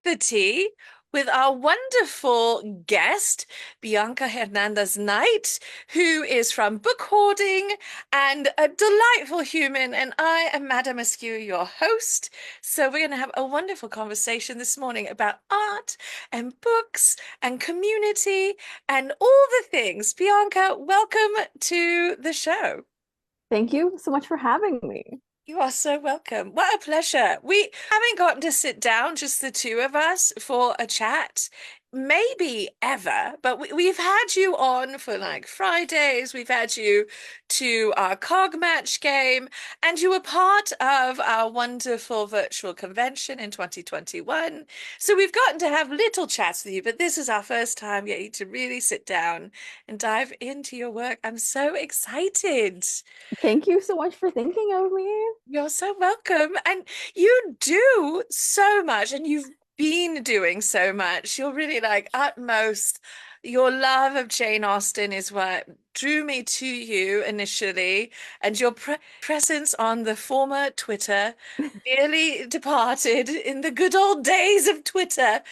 the tea with our wonderful guest, Bianca Hernandez-Knight, who is from Bookhoarding and a delightful human. And I am Madame Askew, your host. So we're going to have a wonderful conversation this morning about art and books and community and all the things. Bianca, welcome to the show. Thank you so much for having me. You are so welcome. What a pleasure. We haven't gotten to sit down, just the two of us, for a chat, maybe ever, but we've had you on for like Fridays. We've had you to our cog match game, and you were part of our wonderful virtual convention in 2021. So we've gotten to have little chats with you, but this is our first time getting to really sit down and dive into your work. I'm so excited. Thank you so much for thinking of me. You're so welcome. And you do so much, and you've been doing so much. You're really like utmost. Your love of Jane Austen is what drew me to you initially, and your presence on the former Twitter, dearly departed in the good old days of Twitter.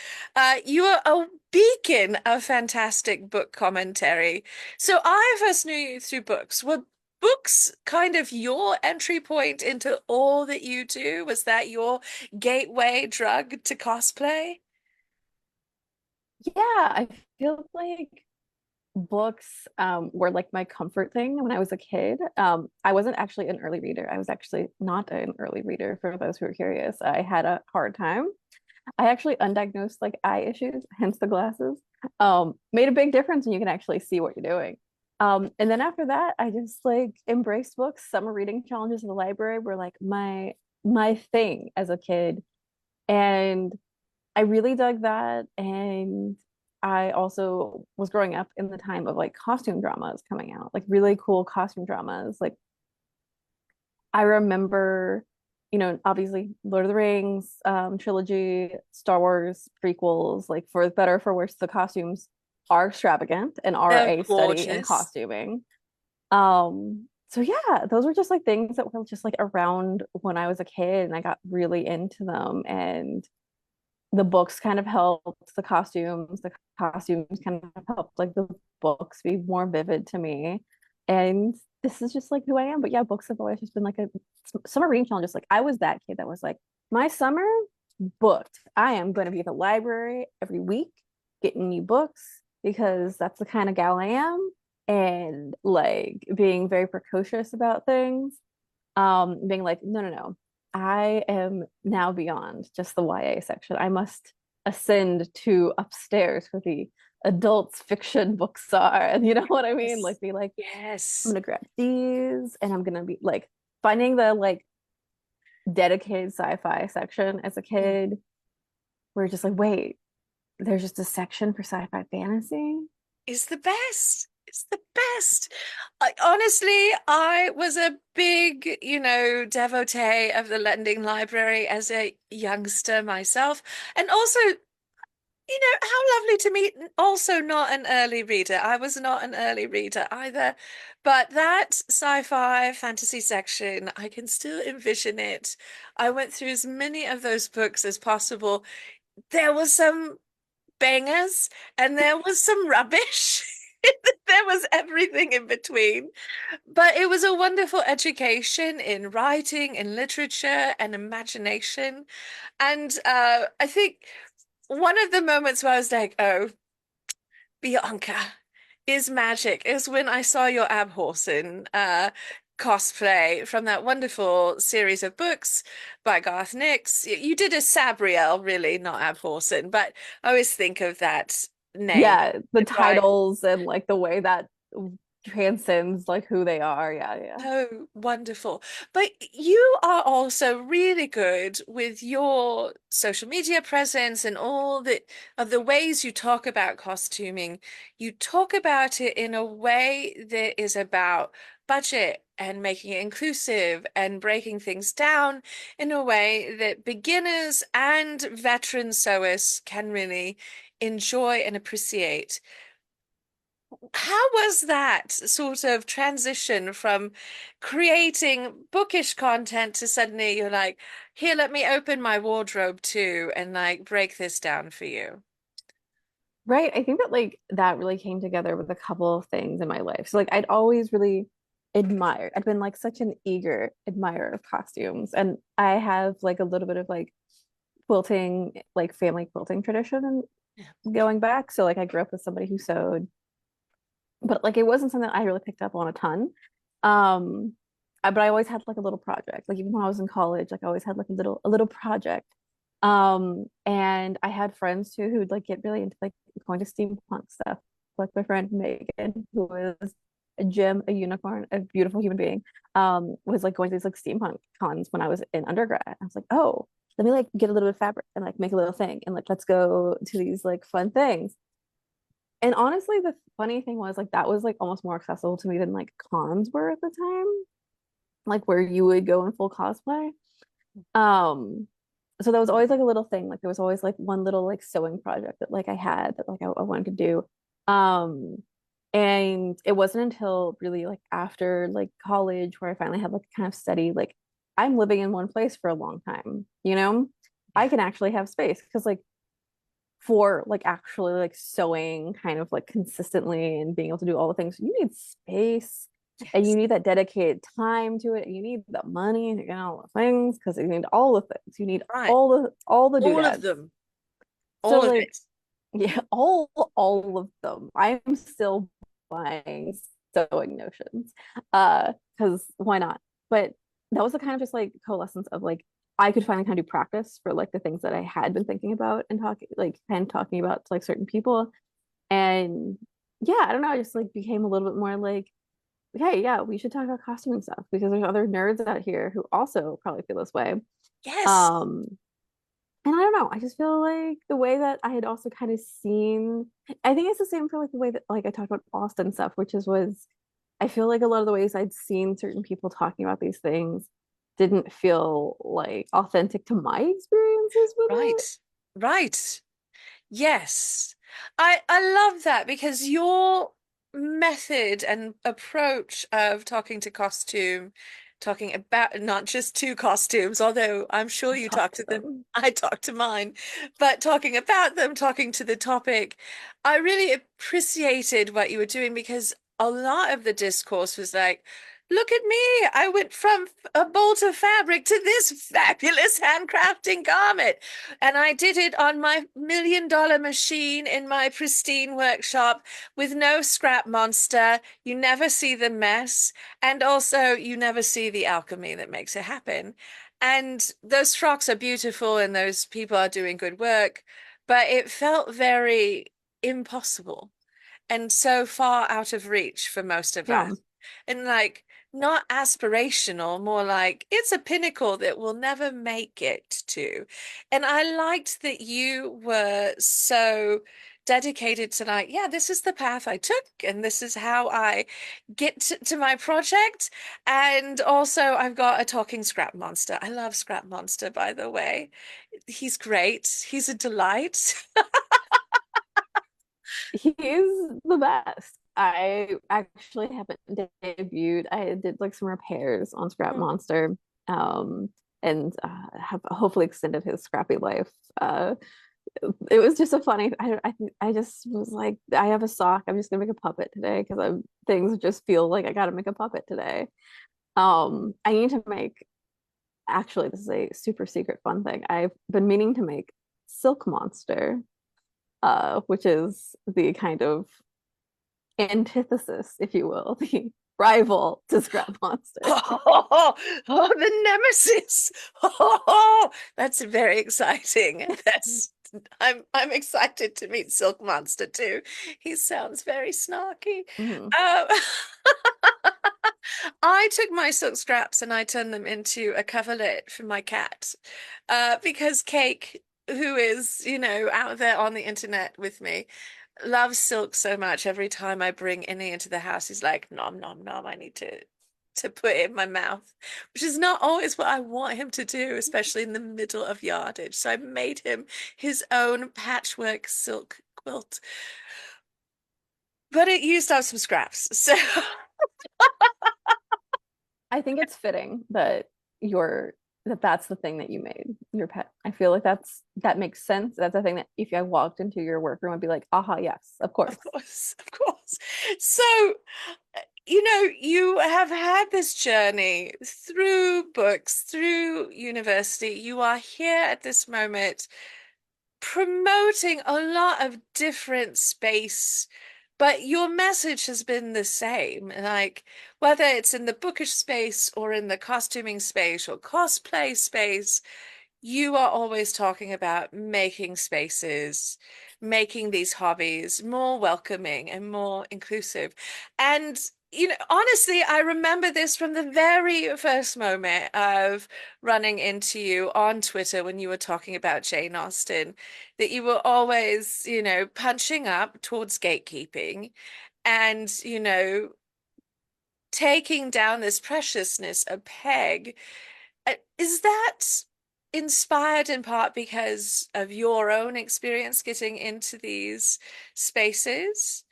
You are a beacon of fantastic book commentary. So I first knew you through books. Were books kind of your entry point into all that you do? Was that your gateway drug to cosplay? Yeah, I feel like books were like my comfort thing when I was a kid. I wasn't actually an early reader. I was actually not an early reader for those who are curious. I had a hard time. I actually undiagnosed like eye issues, hence the glasses. Made a big difference when you can actually see what you're doing. And then after that, I just like embraced books. Summer reading challenges in the library were like my thing as a kid. And I really dug that. And I also was growing up in the time of like costume dramas coming out, like really cool costume dramas. Like I remember, obviously Lord of the Rings trilogy, Star Wars prequels, like for better or for worse, the costumes are extravagant and are They're a study in gorgeous. costuming. So yeah, those were just like things that were just like around when I was a kid and I got really into them. And the books kind of helped the costumes kind of helped like the books be more vivid to me. And this is just like who I am. But yeah, books have always just been like a summer reading challenge. Just like I was that kid that was like, my summer booked. I am going to be at the library every week getting new books because that's the kind of gal I am. And like being very precocious about things, being like, no, no, no, I am now beyond just the YA section. I must ascend to upstairs where the adults fiction books are. And you know what I mean? Yes. Like be like, I'm Yes. gonna grab these and I'm gonna be like finding the like dedicated sci-fi section as a Mm. kid where you're just like, wait, there's just a section for sci-fi fantasy. It's the best. It's the best. Honestly, I was a big, devotee of the lending library as a youngster myself. And also, how lovely to meet also not an early reader. I was not an early reader either, but that sci-fi fantasy section, I can still envision it. I went through as many of those books as possible. There was some bangers and there was some rubbish. There was everything in between. But it was a wonderful education in writing, in literature, and imagination. And I think one of the moments where I was like, oh, Bianca is magic is when I saw your Abhorsen cosplay from that wonderful series of books by Garth Nix. You did a Sabriel, really, not Abhorsen, but I always think of that name. Yeah, the Right. titles and like the way that transcends like who they are. Yeah, yeah. Oh, wonderful. But you are also really good with your social media presence and all the ways you talk about costuming. You talk about it in a way that is about budget and making it inclusive and breaking things down in a way that beginners and veteran sewists can really enjoy and appreciate. how was that sort of transition from creating bookish content to suddenly you're like, here, let me open my wardrobe too and like break this down for you? Right. I think that like that really came together with a couple of things in my life. So like I'd always really admired. I've been like such an eager admirer of costumes. And I have like a little bit of like quilting, like family quilting tradition Yeah. going back. So like I grew up with somebody who sewed, but like it wasn't something that I really picked up on a ton. But I always had like a little project. Like even when I was in college, like I always had like a little project. And I had friends too who'd like get really into like going to steampunk stuff. Like my friend Megan, who was a gem, a unicorn, a beautiful human being, was like going to these like steampunk cons when I was in undergrad. I was like, oh, let me like get a little bit of fabric and like make a little thing and like let's go to these like fun things. And honestly, the funny thing was like that was like almost more accessible to me than like cons were at the time, like where you would go in full cosplay. Um, so that was always like a little thing. Like there was always like one little like sewing project that like I had that like I wanted to do. Um, and it wasn't until really like after like college where I finally had like kind of steady, like I'm living in one place for a long time, you know? I Yeah. can actually have space because like for like actually like sewing kind of like consistently and being able to do all the things, you need space and you Yes. need that dedicated time to it. And you need the money to get all the things because you need all the things. You need Right. all the All of doodads. them. So All of like it. yeah, all of them. I'm still buying sewing notions. Because why not? But that was the kind of just like coalescence of like I could finally kind of do practice for like the things that I had been thinking about and talking about to like certain people. And yeah, I don't know, I just like became a little bit more like, okay, yeah, we should talk about costuming stuff because there's other nerds out here who also probably feel this way. Yes. Um, and I don't know. I just feel like the way that I had also kind of seen, I think it's the same for like the way that like I talked about Austen stuff, which is was I feel like a lot of the ways I'd seen certain people talking about these things didn't feel like authentic to my experiences with it. Right. Right. Yes. I love that because your method and approach of talking to costume, talking about not just to costumes, although I'm sure I you talk talk to to them, them. I talk to mine, but talking about them, talking to the topic, I really appreciated what you were doing because a lot of the discourse was like, look at me. I went from a bolt of fabric to this fabulous handcrafting garment. And I did it on my $1 million machine in my pristine workshop with no scrap monster. You never see the mess. And also, you never see the alchemy that makes it happen. And those frocks are beautiful and those people are doing good work, but it felt very impossible and so far out of reach for most of Yeah. us. And like, not aspirational, more like it's a pinnacle that we'll never make it to. And I liked that you were so dedicated to like, yeah, this is the path I took, and this is how I get to my project. And also, I've got a talking scrap monster. I love Scrap Monster, by the way. He's great. He's a delight. He's the best. I actually haven't debuted. I did like some repairs on Scrap Monster, um, and have hopefully extended his scrappy life. It was just a funny. I just was like, I have a sock. I'm just gonna make a puppet today because I'm things just feel like I gotta make a puppet today. I need to make. Actually, this is a super secret fun thing. I've been meaning to make Silk Monster, which is the kind of antithesis, if you will, the rival to Scrap Monster. Oh, oh, the nemesis. Oh, that's very exciting. That's I'm excited to meet Silk Monster too. He sounds very snarky. Mhm. Um, I took my silk scraps and I turned them into a coverlet for my cat. Because Cake, who is, out there on the internet with me, loves silk so much. Every time I bring any into the house, he's like, nom, nom, nom, I need to put it in my mouth, which is not always what I want him to do, especially in the middle of yardage. So I made him his own patchwork silk quilt. but it used up some scraps. So I think it's fitting that you're that's the thing that you made your pet. I feel like that makes sense. That's the thing that if I walked into your workroom, I'd be like, aha, yes, of course. of course, of course. So, you have had this journey through books, through university. You are here at this moment promoting a lot of different space, but your message has been the same. Like, whether it's in the bookish space or in the costuming space or cosplay space, you are always talking about making spaces, making these hobbies more welcoming and more inclusive. And, honestly, I remember this from the very first moment of running into you on Twitter when you were talking about Jane Austen, that you were always, punching up towards gatekeeping and, taking down this preciousness a peg. Is that inspired in part because of your own experience getting into these spaces?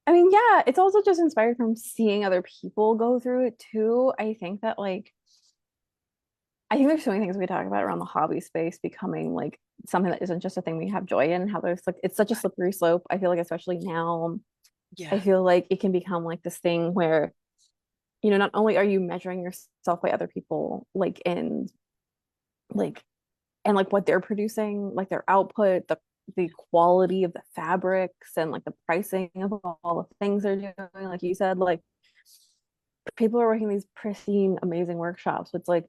I mean, yeah, it's also just inspired from seeing other people go through it too. I think there's so many things we talk about around the hobby space becoming like something that isn't just a thing we have joy in, how there's like it's such a slippery slope. I feel like especially now, I Yeah, feel like it can become like this thing where, not only are you measuring yourself by other people, like and like what they're producing, like their output, the quality of the fabrics and like the pricing of all the things they're doing, like you said, like people are working these pristine, amazing workshops. It's like,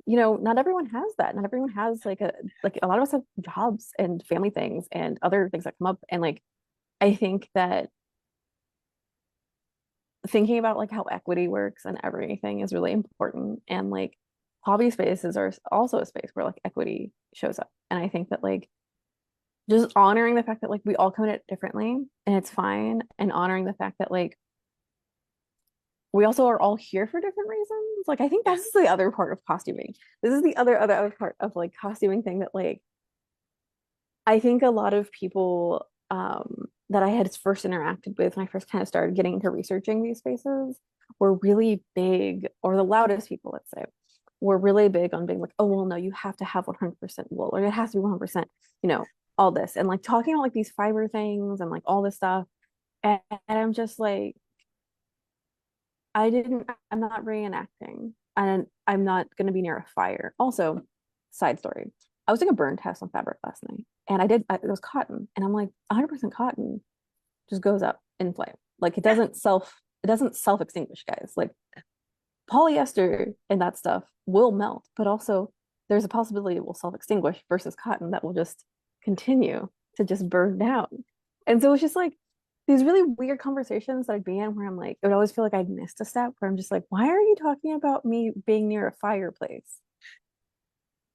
not everyone has that. Not everyone has like a lot of us have jobs and family things and other things that come up. And like I think that thinking about like how equity works and everything is really important. And like hobby spaces are also a space where like equity shows up. And I think that like just honoring the fact that like we all come at it differently and it's fine, and honoring the fact that like we also are all here for different reasons. Like I think yeah, that's the other part of costuming. This is the other part of like costuming thing that like I think a lot of people that I had first interacted with when I first kind of started getting into researching these spaces were really big, or the loudest people, let's say, were really big on being like, oh, well, no, you have to have 100% wool, or it has to be 100%, you know, all this. And like talking about like these fiber things and like all this stuff. And I'm just like, I'm not reenacting, and I'm not going to be near a fire. Also, side story, I was doing a burn test on fabric last night, and it was cotton, and I'm like, 100% cotton just goes up in flame. Like yeah. it doesn't self extinguish, guys. Like polyester and that stuff will melt, but also there's a possibility it will self extinguish versus cotton that will just continue to just burn down. And so it's just like these really weird conversations that I'd be in where I'm like, it would always feel like I'd missed a step where I'm just like, why are you talking about me being near a fireplace?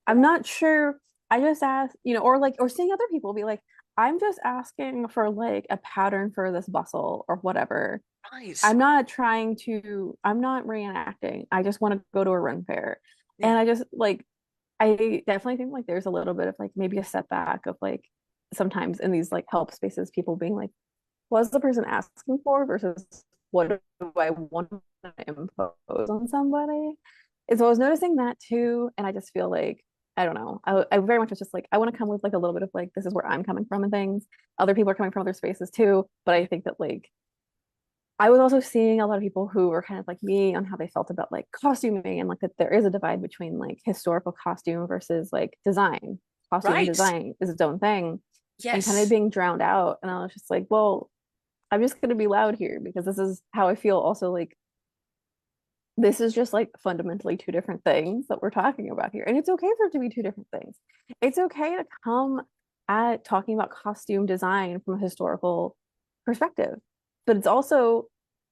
I'm not sure. I just asked, or seeing other people be like, I'm just asking for like a pattern for this bustle or whatever. Right. I'm not reenacting. I just want to go to a run fair. Yeah. And I definitely think like there's a little bit of like maybe a setback of like sometimes in these like help spaces, people being like, what's the person asking for versus what do I want to impose on somebody? And so I was noticing that too. And I just feel like, I don't know. I very much was just like, I want to come with like a little bit of like, this is where I'm coming from and things. Other people are coming from other spaces too. But I think that like, I was also seeing a lot of people who were kind of like me on how they felt about like costuming and like that there is a divide between like historical costume versus like design. Costume Right. design is its own thing and kind of Yes. being drowned out. And I was just like, well, I'm just going to be loud here because this is how I feel. Also, like, this is just like fundamentally two different things that we're talking about here. And it's okay for it to be two different things. It's okay to come at talking about costume design from a historical perspective. But it's also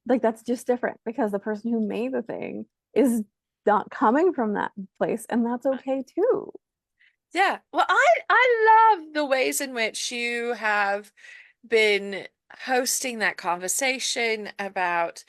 like that's just different because the person who made the thing is not coming from that place. And that's okay too. Yeah. Well, I love the ways in which you have been hosting that conversation about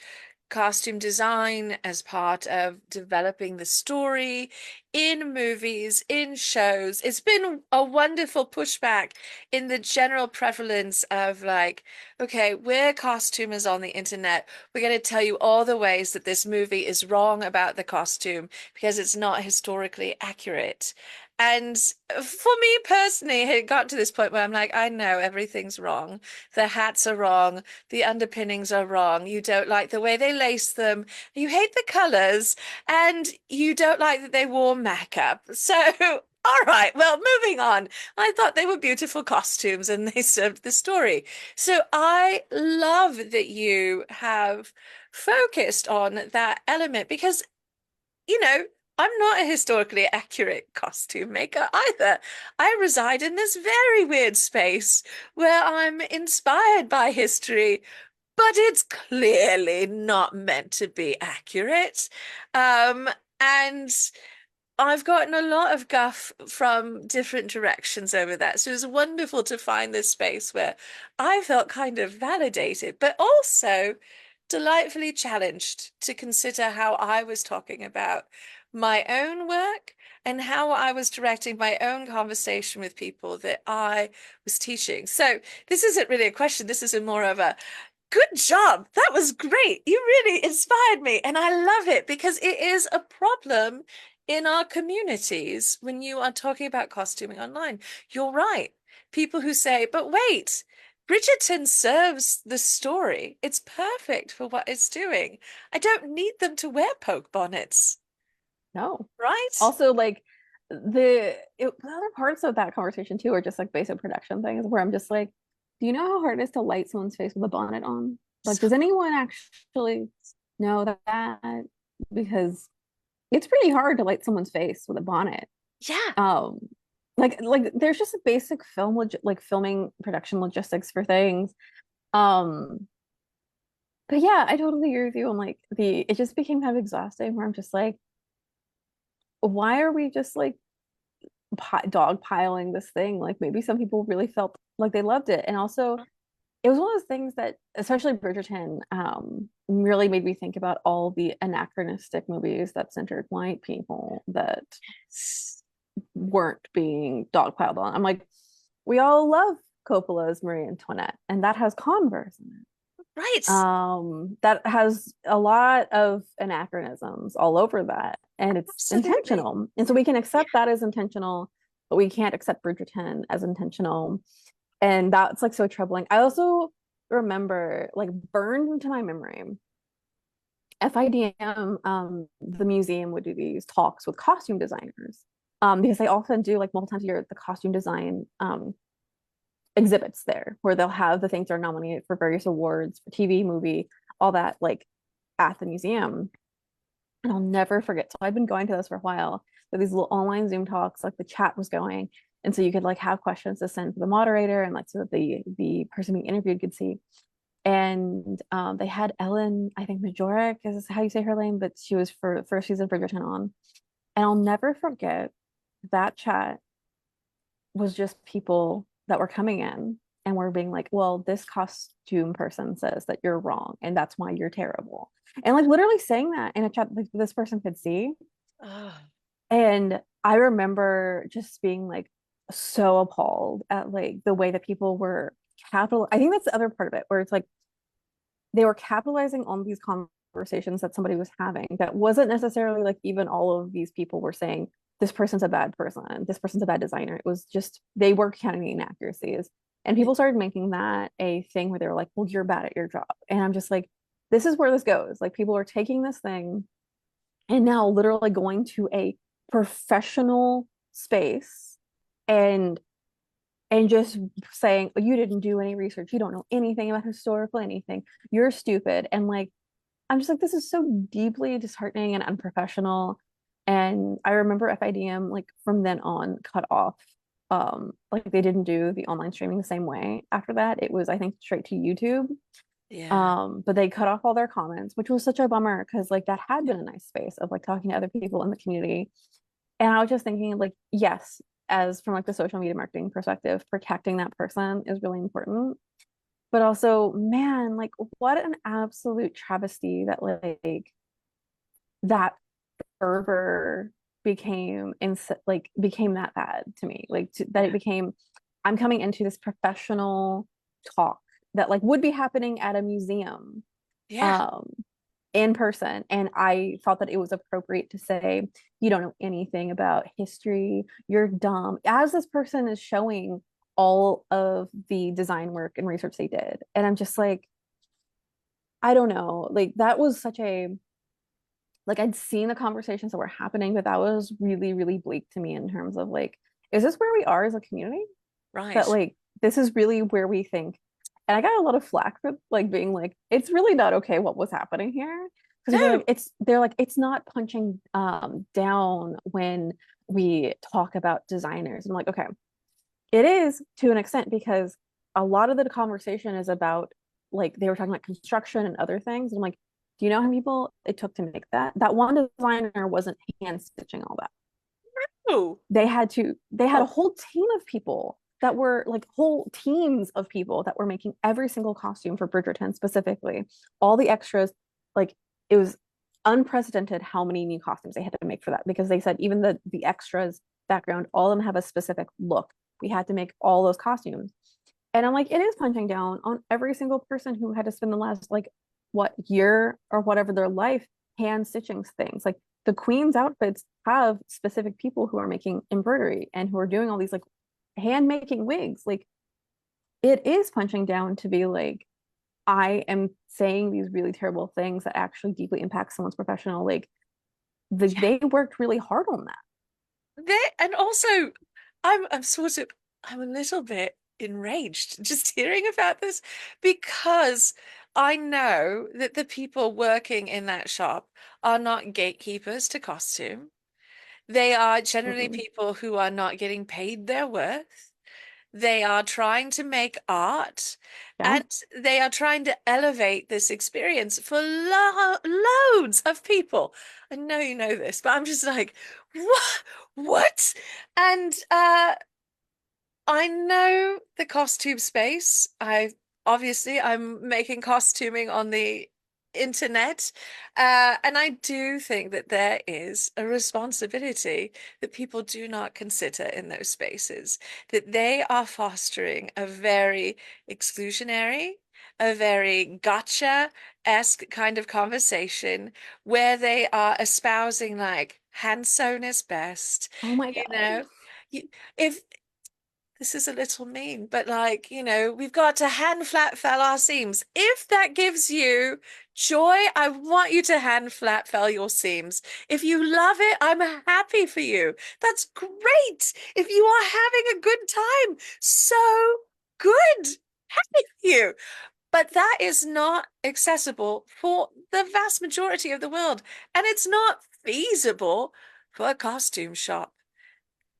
costume design as part of developing the story in movies, in shows. It's been a wonderful pushback in the general prevalence of like, okay, we're costumers on the internet. We're going to tell you all the ways that this movie is wrong about the costume because it's not historically accurate. And for me personally, it got to this point where I'm like, I know everything's wrong. The hats are wrong. The underpinnings are wrong. You don't like the way they lace them. You hate the colors, and you don't like that they wore makeup. So, all right, well, moving on. I thought they were beautiful costumes and they served the story. So I love that you have focused on that element because I'm not a historically accurate costume maker either. I reside in this very weird space where I'm inspired by history, but it's clearly not meant to be accurate. And I've gotten a lot of guff from different directions over that. So it was wonderful to find this space where I felt kind of validated, but also delightfully challenged to consider how I was talking about my own work and how I was directing my own conversation with people that I was teaching. So this isn't really a question. This is a more of a good job. That was great. You really inspired me. And I love it because it is a problem in our communities when you are talking about costuming online. You're right. People who say, but wait, Bridgerton serves the story. It's perfect for what it's doing. I don't need them to wear poke bonnets, No. right? Also, like the other parts of that conversation too are just like basic production things where I'm just like, do you know how hard it is to light someone's face with a bonnet on? Like, So, does anyone actually know that? Because it's pretty hard to light someone's face with a bonnet. yeah. Um, like there's just a basic like filming production logistics for things. Um, but yeah, I totally agree with you. I'm like it just became kind of exhausting where I'm just like, why are we just like dog piling this thing? Like maybe some people really felt like they loved it. And also it was one of those things that, especially Bridgerton, really made me think about all the anachronistic movies that centered white people that weren't being dogpiled on. I'm like, we all love Coppola's Marie Antoinette, and that has Converse in it. Right. That has a lot of anachronisms all over that, and it's Absolutely. intentional. And so we can accept that as intentional, but we can't accept Bridgerton as intentional. And that's like so troubling. I also remember like burned into my memory. FIDM, the museum would do these talks with costume designers because they often do like multiple times a year the costume design exhibits there where they'll have the things that are nominated for various awards for TV, movie, all that like at the museum. And I'll never forget. So I've been going to this for a while. So these little online Zoom talks, like the chat was going. And so you could like have questions to send to the moderator and like so that the person being interviewed could see. And they had Ellen, I think Majorek is how you say her name, but she was for the first season of Bridgerton on. And I'll never forget that chat was just people that were coming in and were being like, well, this costume person says that you're wrong and that's why you're terrible. And like literally saying that in a chat that this person could see. Oh, And I remember just being like so appalled at like the way that people were I think that's the other part of it where it's like they were capitalizing on these conversations that somebody was having that wasn't necessarily like even all of these people were saying this person's a bad person, this person's a bad designer. It was just they were counting inaccuracies, and yeah. people started making that a thing where they were like, well, you're bad at your job. And I'm just like, this is where this goes. Like people are taking this thing and now literally going to a professional space and just saying, oh, you didn't do any research, you don't know anything about historical anything, you're stupid. And like I'm just like, this is so deeply disheartening and unprofessional. And I remember FIDM like from then on cut off. Like they didn't do the online streaming the same way after that. It was, I think, straight to YouTube. Yeah. But they cut off all their comments, which was such a bummer because like that had been a nice space of like talking to other people in the community. And I was just thinking, like, yes, as from like the social media marketing perspective, protecting that person is really important. but also, man, like what an absolute travesty that like that fervor became that bad to me. That it became I'm coming into this professional talk that like would be happening at a museum Yeah, um in person, and I thought that it was appropriate to say you don't know anything about history, you're dumb, as this person is showing all of the design work and research they did. And I'm just like, I don't know, like that was such a like I'd seen the conversations that were happening, but that was really, really bleak to me in terms of like, is this where we are as a community? That right. like this is really where we think. And I got a lot of flack for like being like, it's really not okay what was happening here. Because people are like, No, they're like, it's not punching down when we talk about designers. I'm like, okay, it is to an extent because a lot of the conversation is about like they were talking about construction and other things. And I'm like, do you know how many people it took to make that? That one designer wasn't hand stitching all that. no. They had a Oh, whole team of people that were like whole teams of people that were making every single costume for Bridgerton specifically. All the extras, like it was unprecedented how many new costumes they had to make for that because they said even the extras background, all of them have a specific look. We had to make all those costumes. And I'm like, it is punching down on every single person who had to spend the last like what year or whatever their life hand stitching things. Like the queen's outfits have specific people who are making embroidery and who are doing all these like hand making wigs. Like it is punching down to be like, I am saying these really terrible things that actually deeply impact someone's professional. Like yeah. they worked really hard on that. And also, I'm sort of I'm a little bit enraged just hearing about this because I know that the people working in that shop are not gatekeepers to costume. They are generally Mm-mm. people who are not getting paid their worth. They are trying to make art Yeah. and they are trying to elevate this experience for loads of people. I know you know this, but I'm just like, what? What? And I know the costume space. I'm making costuming on the internet. And I do think that there is a responsibility that people do not consider in those spaces, that they are fostering a very exclusionary, a very gotcha-esque kind of conversation where they are espousing like hand sewn is best, Oh my you God. know. You, if this is a little mean, but like, we've got to hand flat fell our seams. If that gives you joy, I want you to hand flat fell your seams. If you love it, I'm happy for you. That's great. If you are having a good time, so good. Happy for you. But that is not accessible for the vast majority of the world. And it's not feasible for a costume shop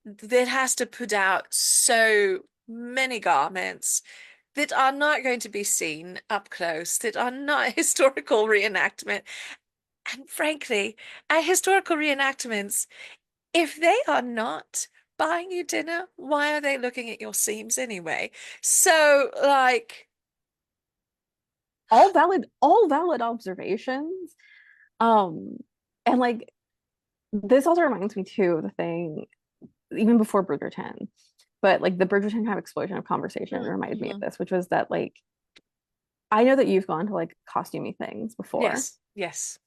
that has to put out so many garments that are not going to be seen up close, that are not historical reenactment. And frankly, at historical reenactments, if they are not buying you dinner, why are they looking at your seams anyway? So, like, All valid observations. Um, and like this also reminds me too of the thing even before Bridgerton, but like the Bridgerton kind of explosion of conversation reminded me of mhm. this, which was that like I know that you've gone to like costumey things Yes, yes,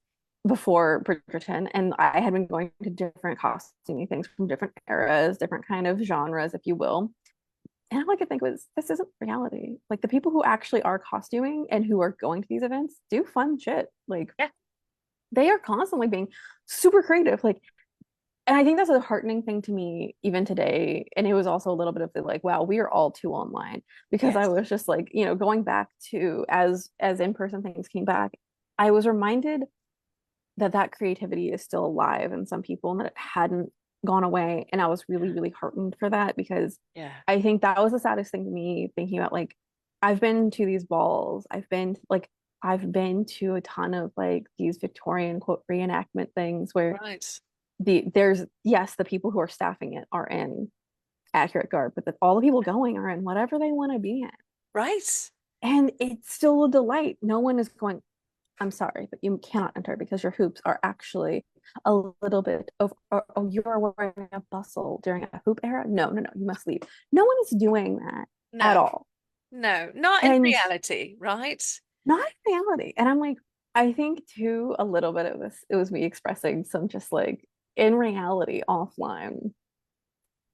before Bridgerton, and I had been going to different costumey things from different eras, different kind of genres, if you will. And all I could think was, this isn't reality. Like the people who actually are costuming and who are going to these events do fun shit. Like yeah, they are constantly being super creative. Like, and I think that's a heartening thing to me even today. And it was also a little bit of the like, wow, we are all too online because I yes, was just like, going back to as in-person things came back, I was reminded that that creativity is still alive in some people and that it hadn't gone away. And I was really, really heartened for that because yeah, I think that was the saddest thing to me thinking about like, I've been to these balls, I've been to a ton of like these Victorian quote reenactment things where right, there's yes, the people who are staffing it are in accurate garb, but all the people going are in whatever they want to be in. right. And it's still a delight. No one is going, I'm sorry, but you cannot enter because your hoops are actually a little bit of, or you are wearing a bustle during a hoop era. No, no, no, you must leave. No one is doing that at No, all. no, not in And reality, right? not in reality. And I'm like, I think too, a little bit of this, it was me expressing some just like in reality, offline,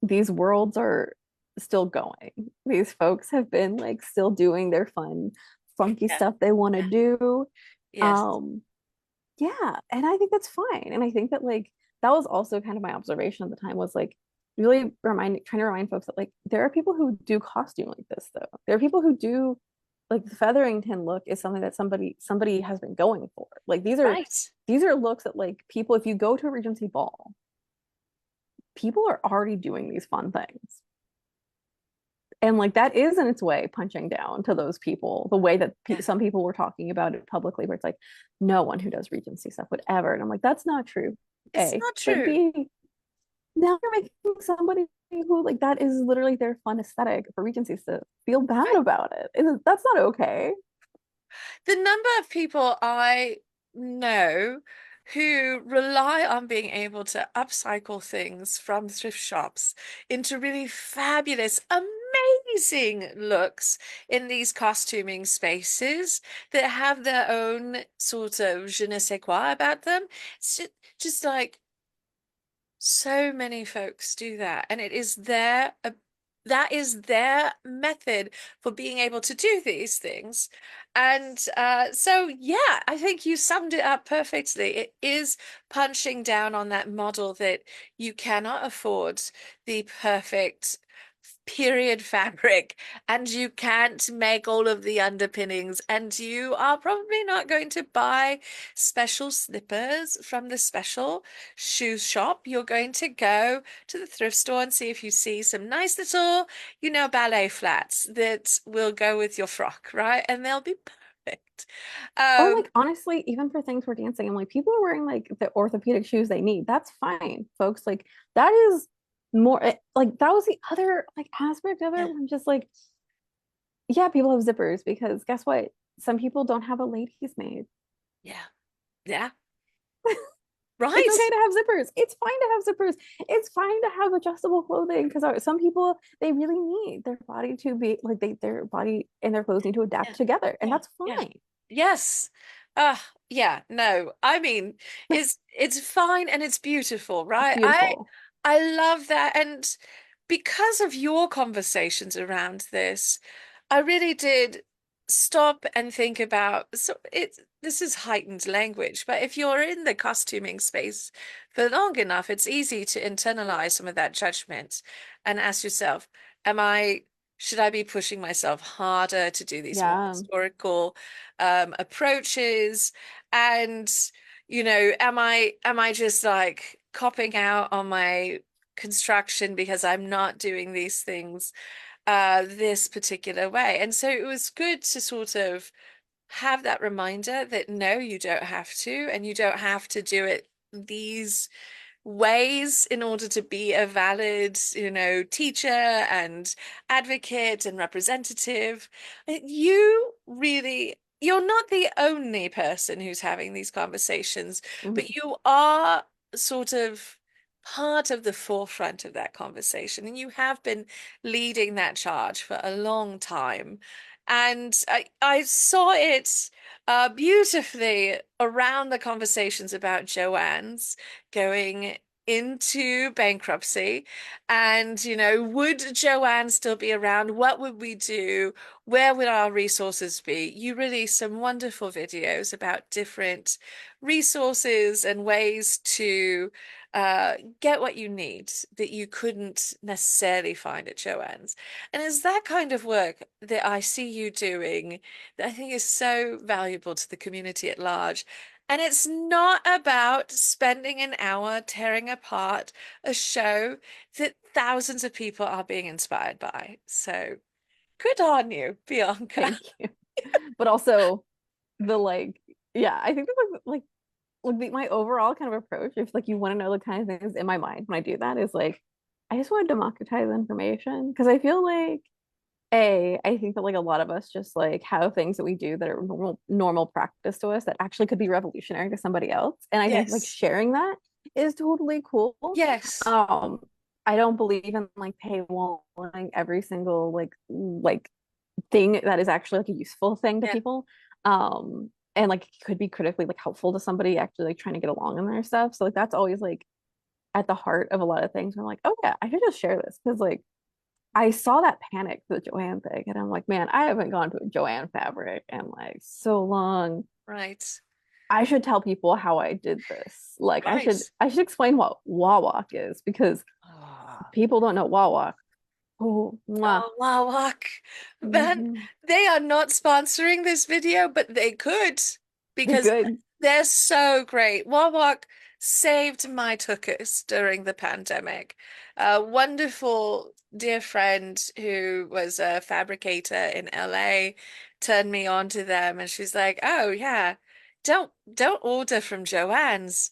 these worlds are still going. These folks have been like still doing their fun, funky Yeah, stuff they want to yeah, do. yes, Um, yeah, and I think that's fine. And I think that like that was also kind of my observation at the time was like really trying to remind folks that like there are people who do costume like this though. There are people who do like the Featherington look is something that somebody has been going for. Like right. these are looks that like people if you go to a Regency ball, people are already doing these fun things. And like that is in its way punching down to those people the way that Yeah, some people were talking about it publicly where it's like no one who does Regency stuff would ever, and I'm like that's not true, it's A, not but true. B, now you're making somebody who like that is literally their fun aesthetic for Regencies to feel bad Right. about it, and that's not okay. The number of people I know who rely on being able to upcycle things from thrift shops into really fabulous, amazing looks in these costuming spaces that have their own sort of je ne sais quoi about them. It's just like so many folks do that, and it is that is their method for being able to do these things. And so, yeah, I think you summed it up perfectly. It is punching down on that model that you cannot afford the perfect period fabric and you can't make all of the underpinnings and you are probably not going to buy special slippers from the special shoe shop. You're going to go to the thrift store and see if you see some nice little, ballet flats that will go with your frock, right? And they'll be perfect. Or Um, like honestly, even for things for dancing, I'm like people are wearing like the orthopedic shoes they need. That's fine, folks. Like that is more like that was the other like aspect of it. yeah, Where I'm just like, yeah, people have zippers because guess what? Some people don't have a ladies' maid. yeah, yeah, It's right. okay to have zippers. It's fine to have zippers. It's fine to have adjustable clothing because some people they really need their body to be like their body and their clothes need to adapt Yeah, together, and yeah, that's yeah. fine. Yes. Yeah, no. I mean, it's fine and it's beautiful, It's right? beautiful. I love that. And because of your conversations around this, I really did stop and think about this is heightened language, but if you're in the costuming space for long enough, it's easy to internalize some of that judgment and ask yourself, am I should I be pushing myself harder to do these more Yeah. historical approaches? And am I just like copping out on my construction because I'm not doing these things this particular way? And so it was good to sort of have that reminder that no, you don't have to, and you don't have to do it these ways in order to be a valid, teacher and advocate and representative. You're not the only person who's having these conversations, but Mhm. you are sort of part of the forefront of that conversation, and you have been leading that charge for a long time. And I saw it beautifully around the conversations about Joanne's going into bankruptcy. And, would Joanne still be around? What would we do? Where would our resources be? You released some wonderful videos about different resources and ways to get what you need that you couldn't necessarily find at Joanne's. And it's that kind of work that I see you doing that I think is so valuable to the community at large. And it's not about spending an hour tearing apart a show that thousands of people are being inspired by. So good on you, Bianca. Thank you. But also the like, yeah, I think that my overall kind of approach, if like you want to know the kind of things in my mind when I do that, is like I just want to democratize information because I feel like I think that like a lot of us just like have things that we do that are normal practice to us that actually could be revolutionary to somebody else. And I think like Yes. sharing that is totally cool. Yes. Um, I don't believe in like paywalling every single like thing that is actually like a useful thing to Yeah. people. And like could be critically like helpful to somebody actually like trying to get along in their stuff. So like that's always like at the heart of a lot of things. I'm like, oh yeah, I should just share this because like I saw that panic for the Joanne thing, and I'm like, man, I haven't gone to a Joanne fabric in like so long. Right. I should tell people how I did this. Like, Right. I should explain what wawak is because Oh. people don't know wawak. Oh, mwah. Oh, Lawak. Man, Mhm. they are not sponsoring this video, but they could They because good. they're so great. Wawak saved my tuchus during the pandemic. A wonderful dear friend who was a fabricator in LA turned me on to them, and she's like, "Oh yeah, don't order from Joann's.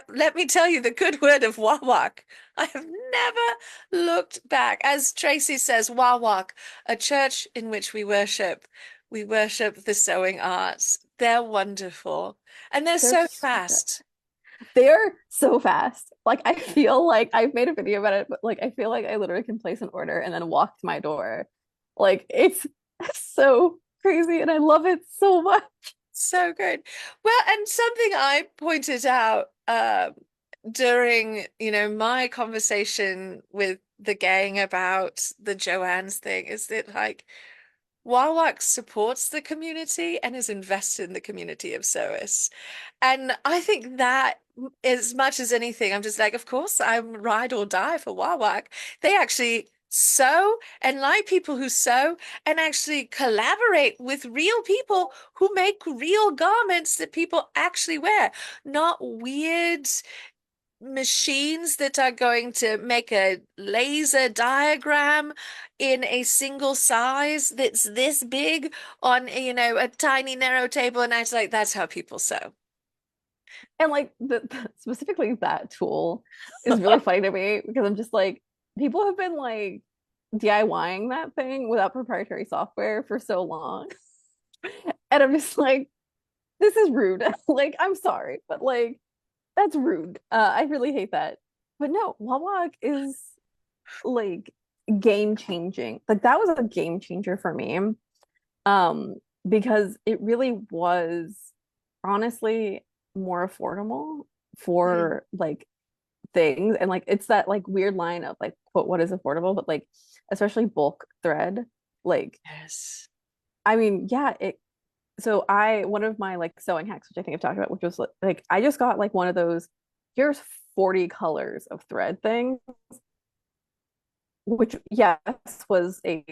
Let me tell you the good word of Wawak. I have never looked back. As Tracy says, Wawak, a church in which we worship. We worship the sewing arts. They're wonderful. And they're They're so so good. fast. They're so fast. Like I feel like I've made a video about it, but like I feel like I literally can place an order and then walk to my door. Like it's so crazy and I love it so much. So good. Well, and something I pointed out during, my conversation with the gang about the Joanne's thing is that like Wawak supports the community and is invested in the community of Sois. And I think that as much as anything, I'm just like, of course, I'm ride or die for Wawak. They actually sew and like people who sew and actually collaborate with real people who make real garments that people actually wear, not weird machines that are going to make a laser diagram in a single size that's this big on, a tiny narrow table. And I was like, that's how people sew. And like specifically that tool is really funny to me because I'm just like, people have been like DIYing that thing without proprietary software for so long. And I'm just like, this is rude. Like, I'm sorry, but like, that's rude. I really hate that. But no, Wawak is like game changing. Like, that was a game changer for me. Um, because it really was honestly more affordable Mhm. for like things. And like, it's that like weird line of like, quote, what is affordable? But like, especially bulk thread, like, Yes. I mean, yeah, so one of my like sewing hacks, which I think I've talked about, which was like I just got like one of those here's 40 colors of thread thing, which yes was a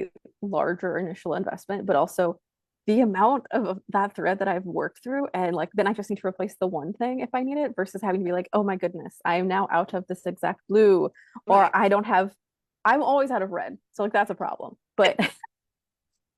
larger initial investment, but also the amount of that thread that I've worked through, and like then I just need to replace the one thing if I need it versus having to be like, oh my goodness, I am now out of this exact blue, Right. or I don't have, I'm always out of red. So like that's a problem.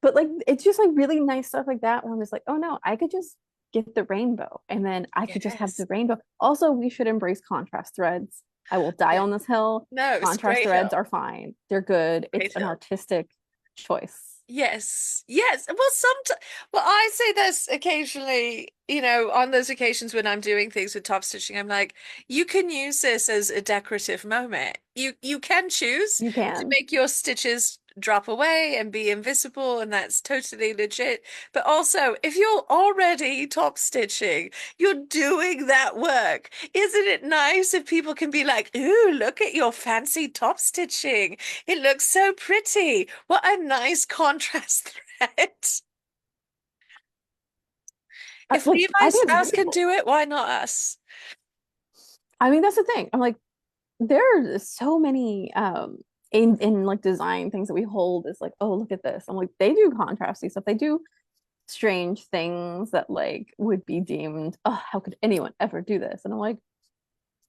But like it's just like really nice stuff like that where I'm just like, oh no, I could just get the rainbow and then I could just have Yes. the rainbow. Also, we should embrace contrast threads. I will die Yeah. on this hill. No, it's a Contrast great threads hill. are fine. They're good. It's Great an hill. artistic choice. Yes, yes. Well, sometimes, well, I say this occasionally, on those occasions when I'm doing things with top stitching, I'm like, you can use this as a decorative moment. You can choose You to can. make your stitches drop away and be invisible, and that's totally legit. But also, if you're already top stitching, you're doing that work. Isn't it nice if people can be like, ooh, look at your fancy top stitching. It looks so pretty. What a nice contrast thread. If Like I Levi think it's Strauss can beautiful. do it, why not us? I mean, that's the thing. I'm like, there are so many in like design things that we hold is like, oh, look at this. I'm like, they do contrasty stuff. They do strange things that like would be deemed, oh, how could anyone ever do this? And I'm like,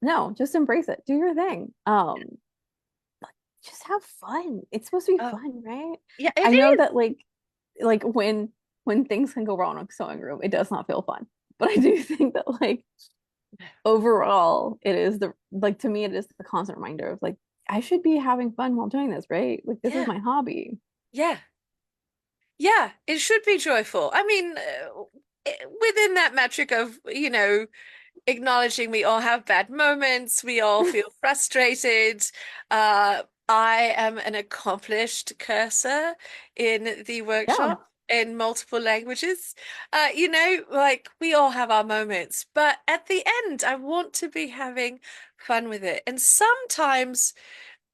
no, just embrace it. Do your thing. Just have fun. It's supposed to be Oh, fun, right? yeah, it I know is. that like when things can go wrong in a sewing room, it does not feel fun. But I do think that like overall, it is the like to me, it is the constant reminder of like I should be having fun while doing this, right? Like this is Yeah, my hobby. yeah. Yeah, it should be joyful. I mean, within that metric of, acknowledging we all have bad moments, we all feel frustrated. I am an accomplished cursor in the Yeah, workshop in multiple languages. Like we all have our moments, but at the end, I want to be having fun with it. And sometimes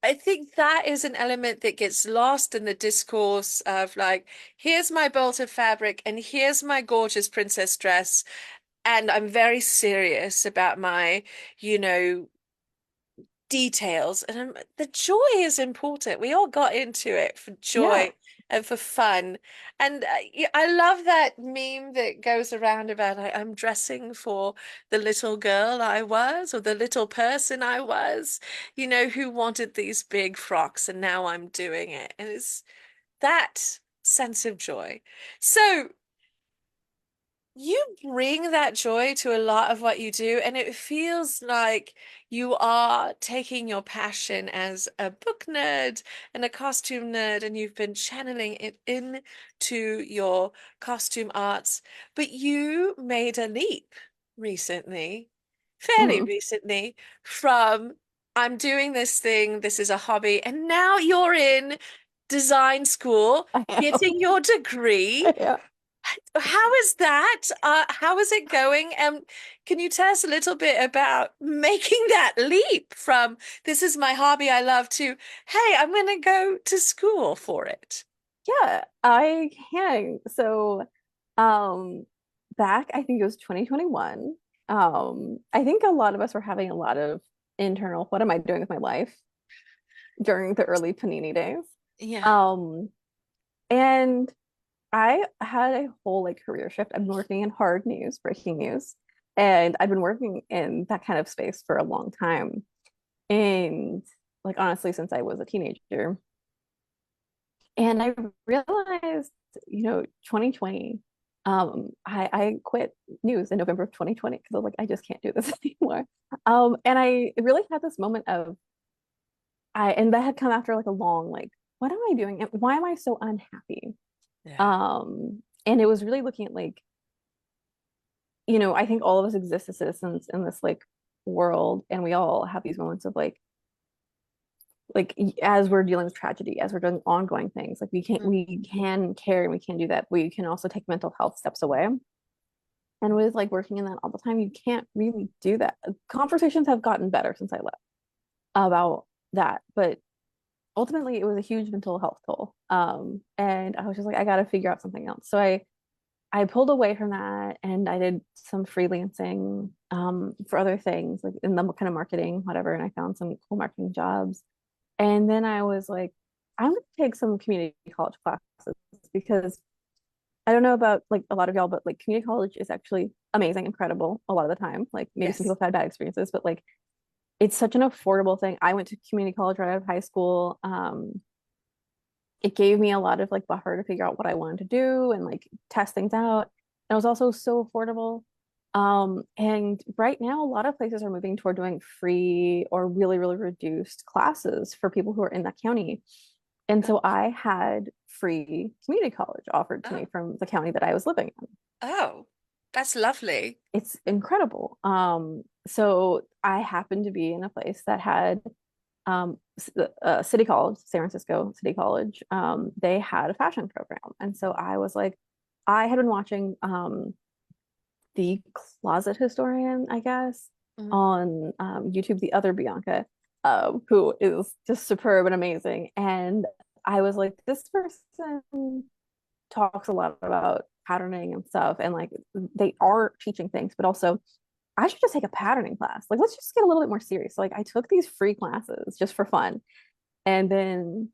I think that is an element that gets lost in the discourse of like, here's my bolt of fabric and here's my gorgeous princess dress. And I'm very serious about my, you know, details. And the joy is important. We all got into it for yeah, joy and for fun. And yeah, I love that meme that goes around about I'm dressing for the little girl I was or the little person I was, who wanted these big frocks and now I'm doing it. And it's that sense of joy. So you bring that joy to a lot of what you do, and it feels like you are taking your passion as a book nerd and a costume nerd, and you've been channeling it into your costume arts. But you made a leap recently, fairly mhm. recently, from I'm doing this thing, this is a hobby, and now you're in design school, I am. getting your degree. Yeah. How is that? How is it going? And can you tell us a little bit about making that leap from this is my hobby I love to, hey, I'm going to go to school for it? Yeah, I can. So, um, back, I think it was 2021. I think a lot of us were having a lot of internal, what am I doing with my life during the early Panini days. Yeah. Um, and I had a whole like career shift. I've been working in hard news, breaking news, and I've been working in that kind of space for a long time. And like honestly, since I was a teenager. And I realized, 2020, I quit news in November of 2020 because I was like, I just can't do this anymore. And I really had this moment of and that had come after like a long, like, what am I doing? And why am I so unhappy? Yeah. And it was really looking at like, I think all of us exist as citizens in this like world, and we all have these moments of like as we're dealing with tragedy, as we're doing ongoing things, like Mm. we can care and we can do that. We can also take mental health steps away. And with like working in that all the time, you can't really do that. Conversations have gotten better since I left about that, but ultimately it was a huge mental health toll. And I was just like, I gotta figure out something else. So I pulled away from that and I did some freelancing for other things, like in the kind of marketing, whatever. And I found some cool marketing jobs. And then I was like, I'm going to take some community college classes because I don't know about like a lot of y'all, but like community college is actually amazing, incredible a lot of the time. Like maybe some people Yes. have had bad experiences, but like it's such an affordable thing. I went to community college right out of high school. It gave me a lot of like buffer to figure out what I wanted to do and like test things out. And it was also so affordable. And right now, a lot of places are moving toward doing free or really, really reduced classes for people who are in that county. And Oh, so I had free community college offered to oh, me from the county that I was living in. oh, that's lovely. It's incredible. So I happened to be in a place that had City College, San Francisco City College. They had a fashion program. And so I was like, I had been watching the Closet Historian, I guess, Mm. on YouTube, the other Bianca, who is just superb and amazing. And I was like, this person talks a lot about patterning and stuff, and like they are teaching things, but also I should just take a patterning class. Like, let's just get a little bit more serious. So, like, I took these free classes just for fun, and then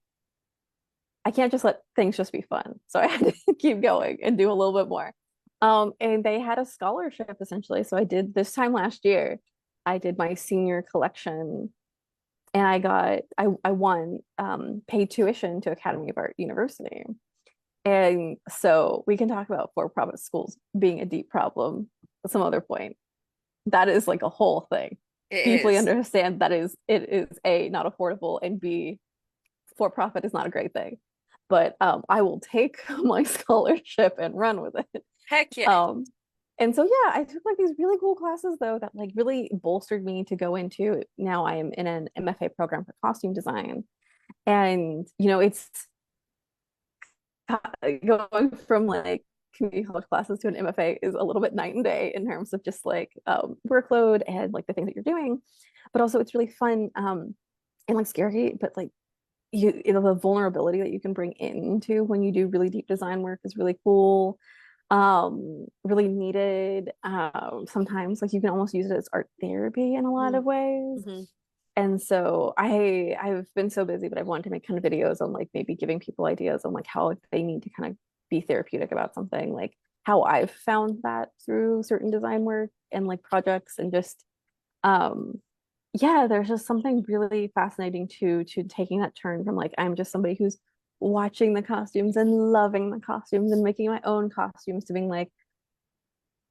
I can't just let things just be fun. So I had to keep going and do a little bit more. And they had a scholarship essentially. So I did this time last year, I did my senior collection and I won paid tuition to Academy of Art University. And so we can talk about for-profit schools being a deep problem at some other point. That is like a whole thing. It Deeply is. understand that it is A, not affordable, and B, for profit is not a great thing. but I will take my scholarship and run with it. Heck yeah. Um, and so yeah, I took like these really cool classes though that like really bolstered me to go into. Now I am in an MFA program for costume design. And it's going from like community college classes to an MFA is a little bit night and day in terms of just like workload and like the things that you're doing. But also it's really fun and like scary, but like the vulnerability that you can bring into when you do really deep design work is really cool, really needed. Sometimes like you can almost use it as art therapy in a lot of ways. Mm-hmm. And so I've been so busy, but I've wanted to make kind of videos on like maybe giving people ideas on like how they need to kind of be therapeutic about something, like how I've found that through certain design work and like projects. And just um yeah, there's just something really fascinating to taking that turn from like I'm just somebody who's watching the costumes and loving the costumes and making my own costumes to being like,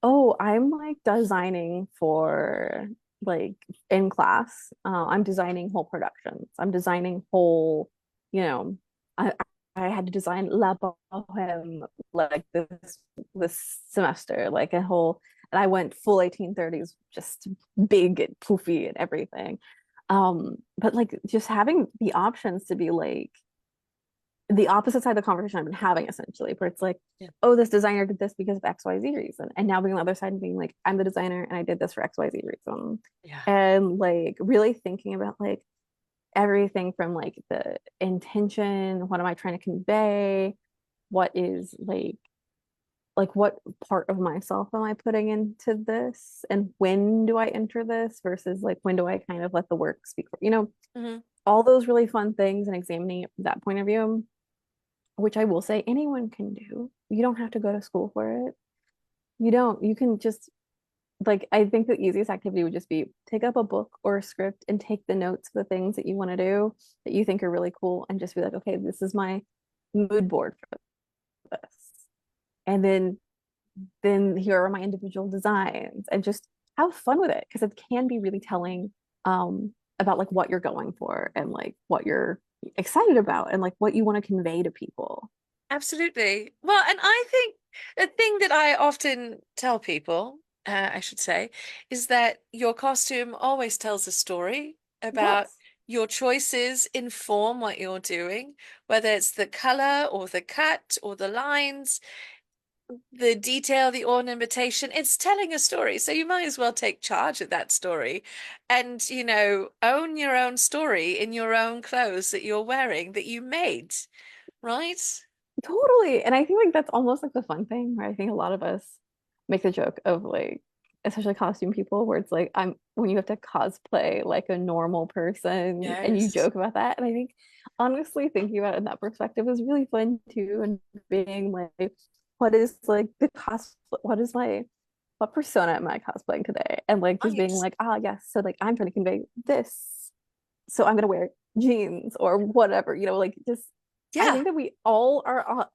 oh, I'm like designing for like in class. I'm designing whole productions. I'm designing whole, you know, I I had to design La Boheme like this semester, like a whole, and I went full 1830s, just big and poofy and everything. But like just having the options to be like the opposite side of the conversation I've been having essentially, where it's like, Yeah. oh, this designer did this because of XYZ reason. And now being on the other side and being like, I'm the designer and I did this for XYZ reason. Yeah. And like really thinking about like everything from like the intention, what am I trying to convey? What is like what part of myself am I putting into this? And when do I enter this versus like when do I kind of let the work speak for, Mm-hmm. all those really fun things and examining it from that point of view, which I will say anyone can do. You don't have to go to school for it. You can just like, I think the easiest activity would just be take up a book or a script and take the notes for the things that you want to do that you think are really cool and just be like, okay, this is my mood board for this. And then here are my individual designs and just have fun with it because it can be really telling about like what you're going for and like what you're excited about and like what you want to convey to people. Absolutely. Well, and I think the thing that I often tell people, I should say, is that your costume always tells a story about Yes. your choices inform what you're doing, whether it's the color or the cut or the lines, the detail, the ornamentation, it's telling a story. So you might as well take charge of that story and, own your own story in your own clothes that you're wearing that you made, right? Totally. And I think like that's almost like the fun thing where I think a lot of us make the joke of like, especially costume people, where it's like I'm when you have to cosplay like a normal person and you Yes. joke about that. And I think honestly thinking about it in that perspective is really fun too. And being like, what is like the cost what persona am I cosplaying today? And like just being Right. like, ah yes, so like I'm trying to convey this. So I'm gonna wear jeans or whatever, like just I Yeah. think that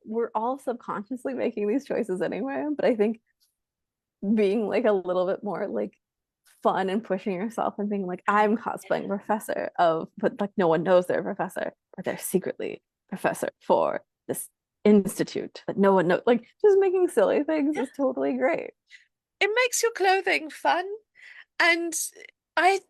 we're all subconsciously making these choices anyway, but I think being like a little bit more like fun and pushing yourself and being like I'm cosplaying professor of, but like no one knows they're a professor or they're secretly professor for this institute that no one knows, like just making silly things Yeah. is totally great. It makes your clothing fun. And I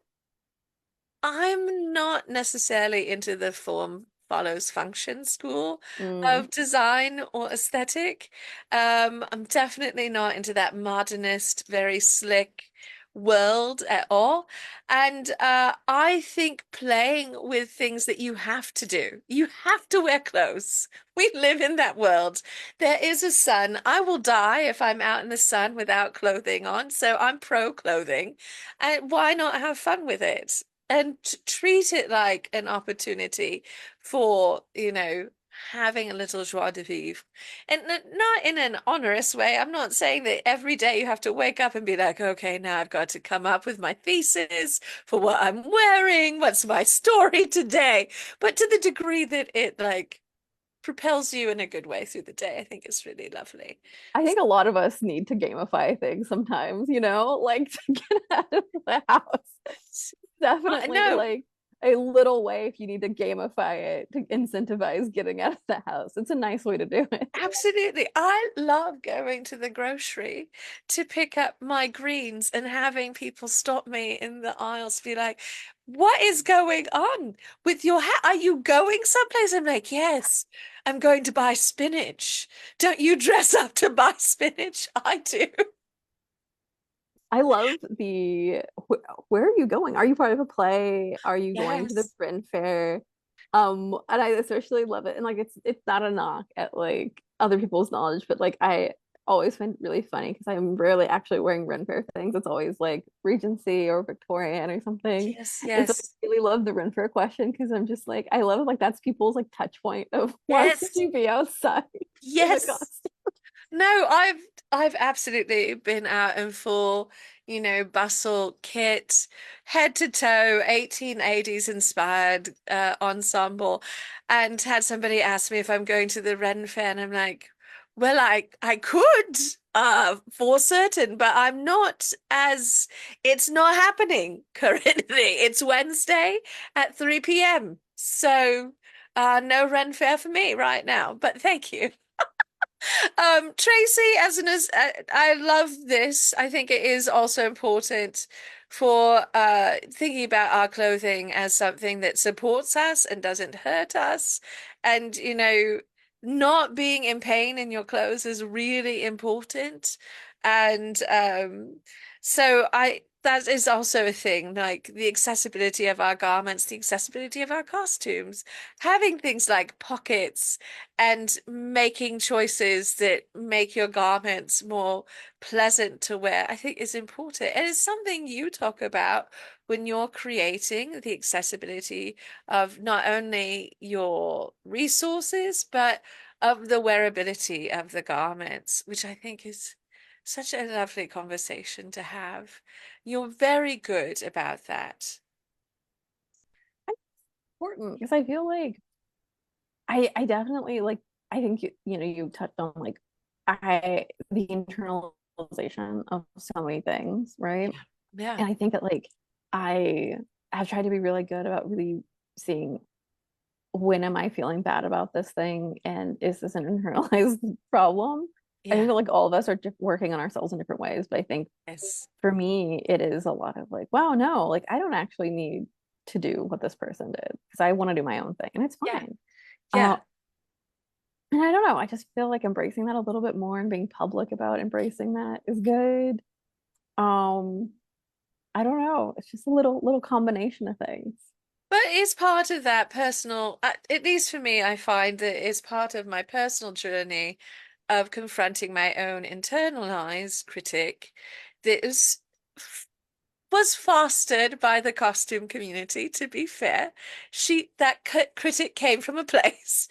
I'm not necessarily into the form follows function school Mm, of design or aesthetic. I'm definitely not into that modernist, very slick world at all. And I think playing with things that you have to do, you have to wear clothes. We live in that world. There is a sun. I will die if I'm out in the sun without clothing on. So I'm pro clothing. And why not have fun with it? And treat it like an opportunity for, having a little joie de vivre. And not in an onerous way. I'm not saying that every day you have to wake up and be like, okay, now I've got to come up with my thesis for what I'm wearing. What's my story today? But to the degree that it like propels you in a good way through the day, I think it's really lovely. I think a lot of us need to gamify things sometimes, like to get out of the house. Well, Definitely no, like a little way if you need to gamify it to incentivize getting out of the house. It's a nice way to do it. Absolutely. I love going to the grocery to pick up my greens and having people stop me in the aisles, be like, what is going on with your hat? Are you going someplace? I'm like, yes, I'm going to buy spinach. Don't you dress up to buy spinach? I do. I love the where are you going? Are you part of a play? Are you going to the Yes. Ren Fair? And I especially love it. And like it's not a knock at like other people's knowledge, but like I always find it really funny because I'm rarely actually wearing Ren Fair things. It's always like Regency or Victorian or something. Yes, And so I yes, really love the Ren Fair question because I'm just like I love it. Like that's people's like touch point of wanting yes, to be outside in a yes. costume. No, I've absolutely been out in full, bustle kit, head to toe, 1880s inspired ensemble, and had somebody ask me if I'm going to the Ren Fair, and I'm like, well, I could, for certain, but I'm not as it's not happening currently. It's Wednesday at 3 p.m. So no Ren Fair for me right now, but thank you. Tracy, I love this. I think it is also important for thinking about our clothing as something that supports us and doesn't hurt us. And, not being in pain in your clothes is really important. And so that is also a thing, like the accessibility of our garments, the accessibility of our costumes, having things like pockets and making choices that make your garments more pleasant to wear, I think is important. And it's something you talk about when you're creating the accessibility of not only your resources, but of the wearability of the garments, which I think is such a lovely conversation to have. You're very good about that. Important because I feel like I definitely like I think you touched on like I the internalization of so many things, right? Yeah. Yeah. And I think that like I have tried to be really good about really seeing when am I feeling bad about this thing and is this an internalized problem? I think Yeah. that like all of us are working on ourselves in different ways, but I think Yes. for me it is a lot of like, wow, no, like I don't actually need to do what this person did because I want to do my own thing and it's Yeah. fine. Uh, Yeah. and I don't know. I just feel like embracing that a little bit more and being public about embracing that is good. Um, I don't know. It's just a little combination of things. But it's part of that personal, at least for me, I find that it's part of my personal journey of confronting my own internalized critic that was fostered by the costume community, to be fair. That critic came from a place.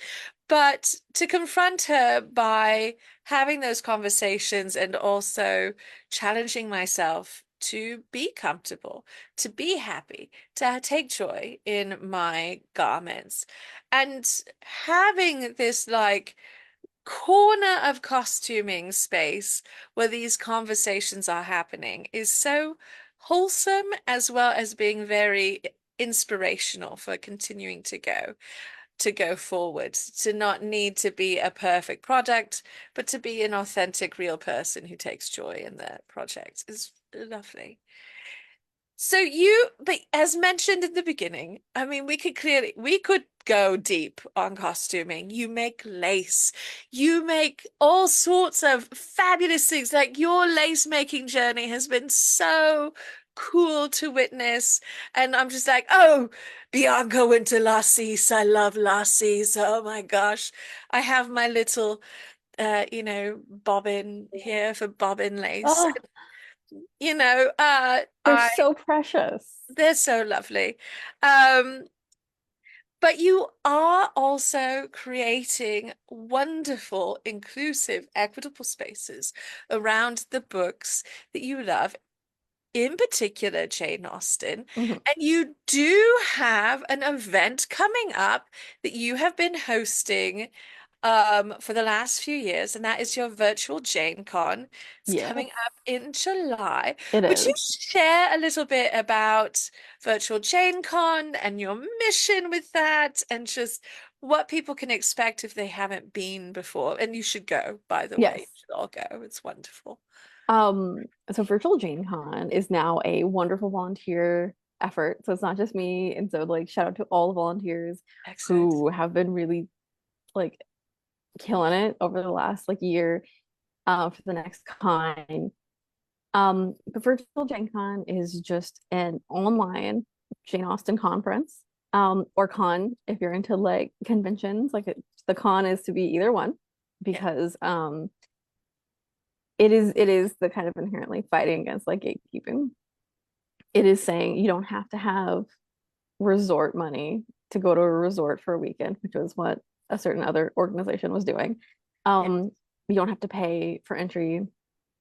But to confront her by having those conversations and also challenging myself to be comfortable, to be happy, to take joy in my garments, and having this like corner of costuming space where these conversations are happening is so wholesome as well as being very inspirational for continuing to go forward, to not need to be a perfect product, but to be an authentic, real person who takes joy in their project is lovely. But as mentioned in the beginning, I mean, we could go deep on costuming. You make lace, you make all sorts of fabulous things. Like your lace making journey has been so cool to witness. And I'm just like, oh, Bianca went to Lacis. I love Lacis. Oh my gosh. I have my little, bobbin here for bobbin lace. Oh, You know, they're I so precious. they're so lovely. Um, but you are also creating wonderful, inclusive, equitable spaces around the books that you love, in particular Jane Austen. Mhm. And you do have an event coming up that you have been hosting. for the last few years, and that is your virtual Jane Con. It's coming Yes, up in July. it Would you is. share a little bit about virtual Jane Con and your mission with that, and just what people can expect if they haven't been before? And you should go, by the way. You Yes. should all go. It's wonderful. So Virtual Jane Con is now a wonderful volunteer effort. So it's not just me. And so like shout out to all the volunteers Excellent. who have been really like killing it over the last like year for the next con. The Virtual Jane Con is just an online Jane Austen conference. Or con if you're into like conventions, like the con is to be either one Yeah. because it is the kind of inherently fighting against like gatekeeping. It is saying you don't have to have resort money to go to a resort for a weekend, which was what a certain other organization was doing. Yeah. You don't have to pay for entry.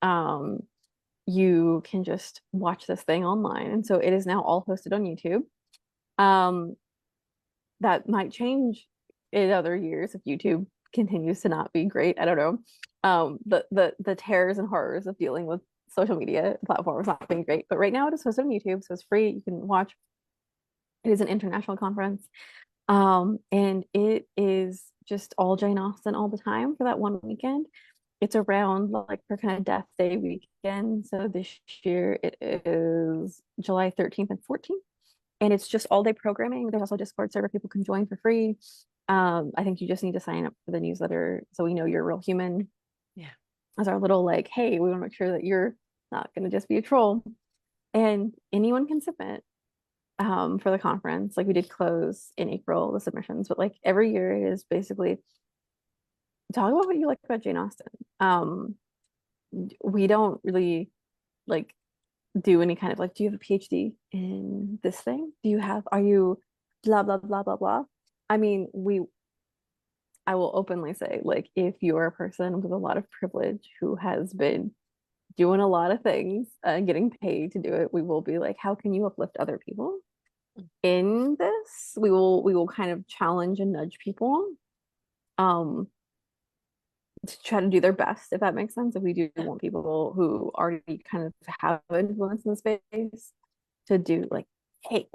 Um, you can just watch this thing online. And so it is now all hosted on YouTube. Um, that might change in other years if YouTube continues to not be great. I don't know. The terrors and horrors of dealing with social media platforms not being great. But right now it is hosted on YouTube, so it's free. You can watch. It is an international conference. And it is just all Jane Austen all the time for that one weekend. It's around like her kind of Death Day weekend. So this year it is July 13th and 14th. And it's just all day programming. There's also a Discord server people can join for free. I think you just need to sign up for the newsletter so we know you're a real human Yeah. as our little like, hey, we want to make sure that you're not going to just be a troll. And anyone can submit for the conference. Like we did close in April the submissions, but like every year it is basically talk about what you like about Jane Austen. Um, we don't really like do any kind of like, do you have a PhD in this thing? Are you blah blah blah blah blah? I mean, I will openly say, like, if you're a person with a lot of privilege who has been doing a lot of things and getting paid to do it, we will be like, how can you uplift other people in this? We will kind of challenge and nudge people um to try to do their best, if that makes sense. If we do Yeah. want people who already kind of have influence in the space to do like, hey,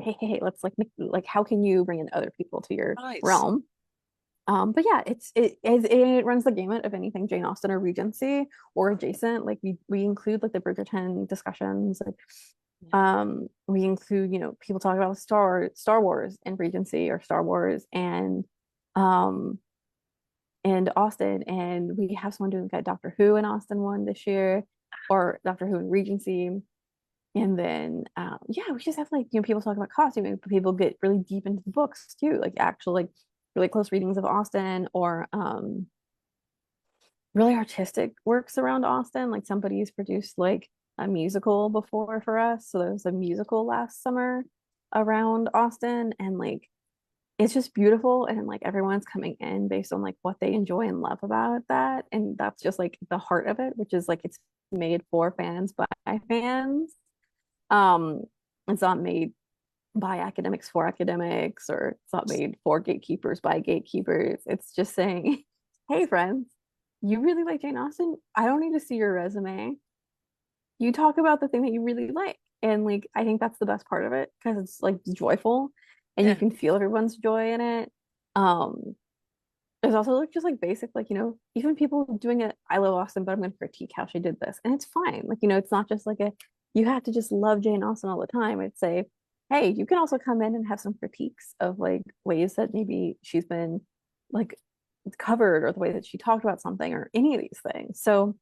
let's like how can you bring in other people to your Right. realm? But yeah, it runs the gamut of anything Jane Austen or Regency or adjacent. Like we include like the Bridgerton discussions. Like Yeah. we include, people talking about Star Wars and Regency or Star Wars um and Austen, and we have someone doing like Doctor Who and Austen one this year, or Doctor Who and Regency. And then yeah, we just have like, people talking about costuming, but people get really deep into the books too, like actual like really close readings of Austen or really artistic works around Austen. Like somebody's produced like a musical before for us. So there was a musical last summer around Austen, and like it's just beautiful, and like everyone's coming in based on like what they enjoy and love about that. And that's just like the heart of it, which is like it's made for fans by fans. Um, it's not made by academics for academics, or it's not made for gatekeepers by gatekeepers. It's just saying, hey, friends, you really like Jane Austen? I don't need to see your resume. You talk about the thing that you really like. And like, I think that's the best part of it because it's like joyful and you Yeah. can feel everyone's joy in it. Um, there's also like just like basic, like, even people doing it, I love Austen, but I'm going to critique how she did this. And it's fine. Like, it's not just like you have to just love Jane Austen all the time. I'd say, hey, you can also come in and have some critiques of like ways that maybe she's been like covered, or the way that she talked about something, or any of these things. So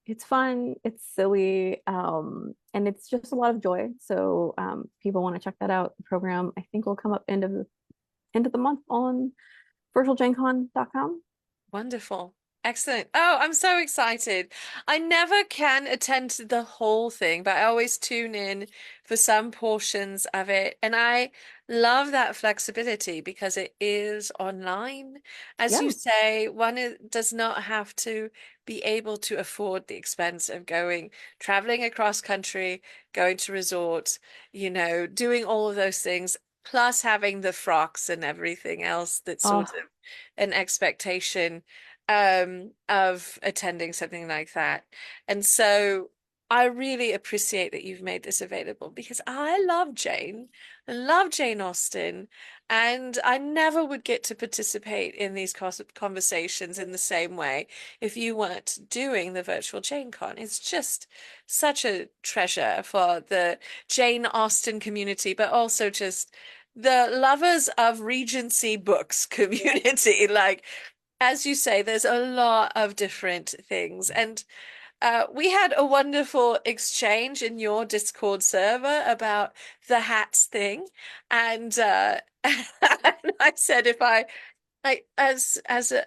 it's fun, it's silly, and it's just a lot of joy. So people want to check that out. The program I think will come up end of the month on virtualgencon.com. Wonderful. Excellent. Oh, I'm so excited. I never can attend to the whole thing, but I always tune in for some portions of it. And I love that flexibility because it is online. As you Yeah. say, does not have to be able to afford the expense of traveling across country, going to resorts, doing all of those things, plus having the frocks and everything else that's sort Oh, of an expectation. of attending something like that. And so I really appreciate that you've made this available because I love Jane. I love Jane Austen. And I never would get to participate in these conversations in the same way if you weren't doing the virtual Jane Con. It's just such a treasure for the Jane Austen community, but also just the lovers of Regency books community. Like, as you say, there's a lot of different things. And we had a wonderful exchange in your Discord server about the hats thing. And, and I said if as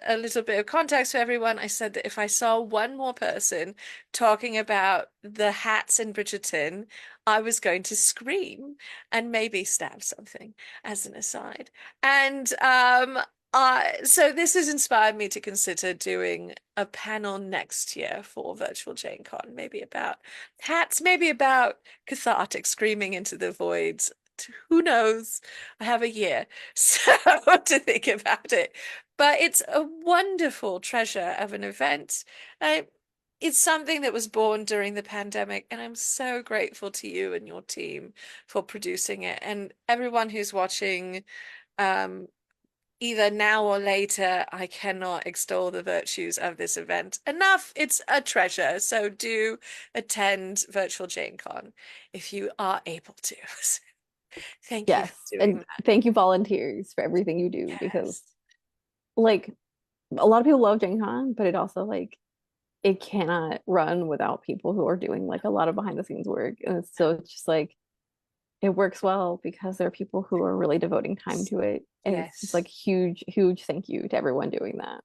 a little bit of context for everyone, I said that if I saw one more person talking about the hats in Bridgerton, I was going to scream and maybe stab something as an aside. And so this has inspired me to consider doing a panel next year for Virtual Jane Con, maybe about hats, maybe about cathartic screaming into the voids. Who knows? I have a year. So to think about it. But it's a wonderful treasure of an event. Uh, it's something that was born during the pandemic, and I'm so grateful to you and your team for producing it. And everyone who's watching, um, either now or later, I cannot extol the virtues of this event enough. It's a treasure. So do attend Virtual Jane Con if you are able to. Thank you for Yes. doing And that. thank you, volunteers, for everything you do because, Yes. like, a lot of people love Gen Con, but it also, like, it cannot run without people who are doing, like, a lot of behind the scenes work. And so it's just like, it works well because there are people who are really devoting time to it. And it's just like Yes. huge, huge thank you to everyone doing that.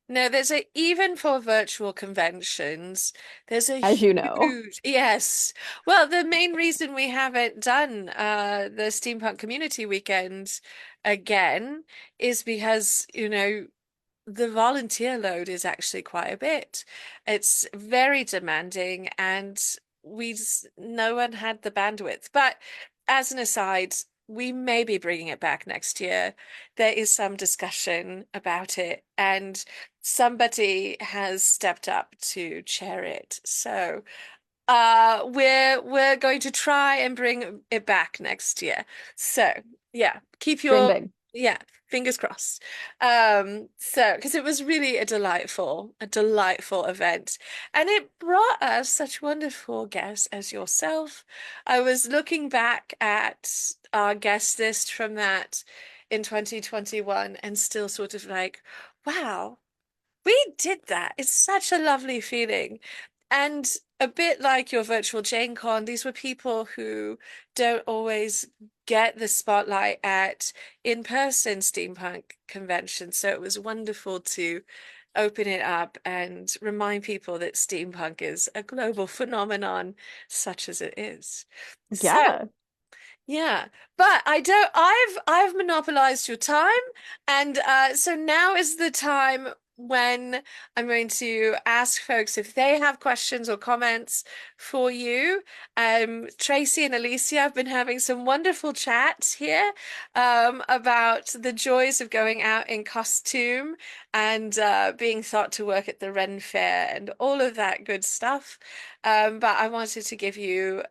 No, there's a, even for virtual conventions, there's a As you know. huge, yes. Well, the main reason we haven't done the Steampunk Community Weekend again is because, the volunteer load is actually quite a bit. It's very demanding, and no one had the bandwidth. But as an aside, we may be bringing it back next year. There is some discussion about it, and somebody has stepped up to chair it. So we're going to try and bring it back next year. So yeah, keep Dream your, big. yeah, fingers crossed. So because it was really a delightful event, and it brought us such wonderful guests as yourself. I was looking back at our guest list from that in 2021 and still sort of like, wow, we did that. It's such a lovely feeling. And a bit like your virtual Jane Con, these were people who don't always get the spotlight at in-person steampunk conventions. So it was wonderful to open it up and remind people that steampunk is a global phenomenon, such as it is. So Yeah. yeah, but I've monopolized your time, and so now is the time when I'm going to ask folks if they have questions or comments for you. Tracy and Alicia have been having some wonderful chats here about the joys of going out in costume and being thought to work at the Ren Fair and all of that good stuff. But I wanted to give you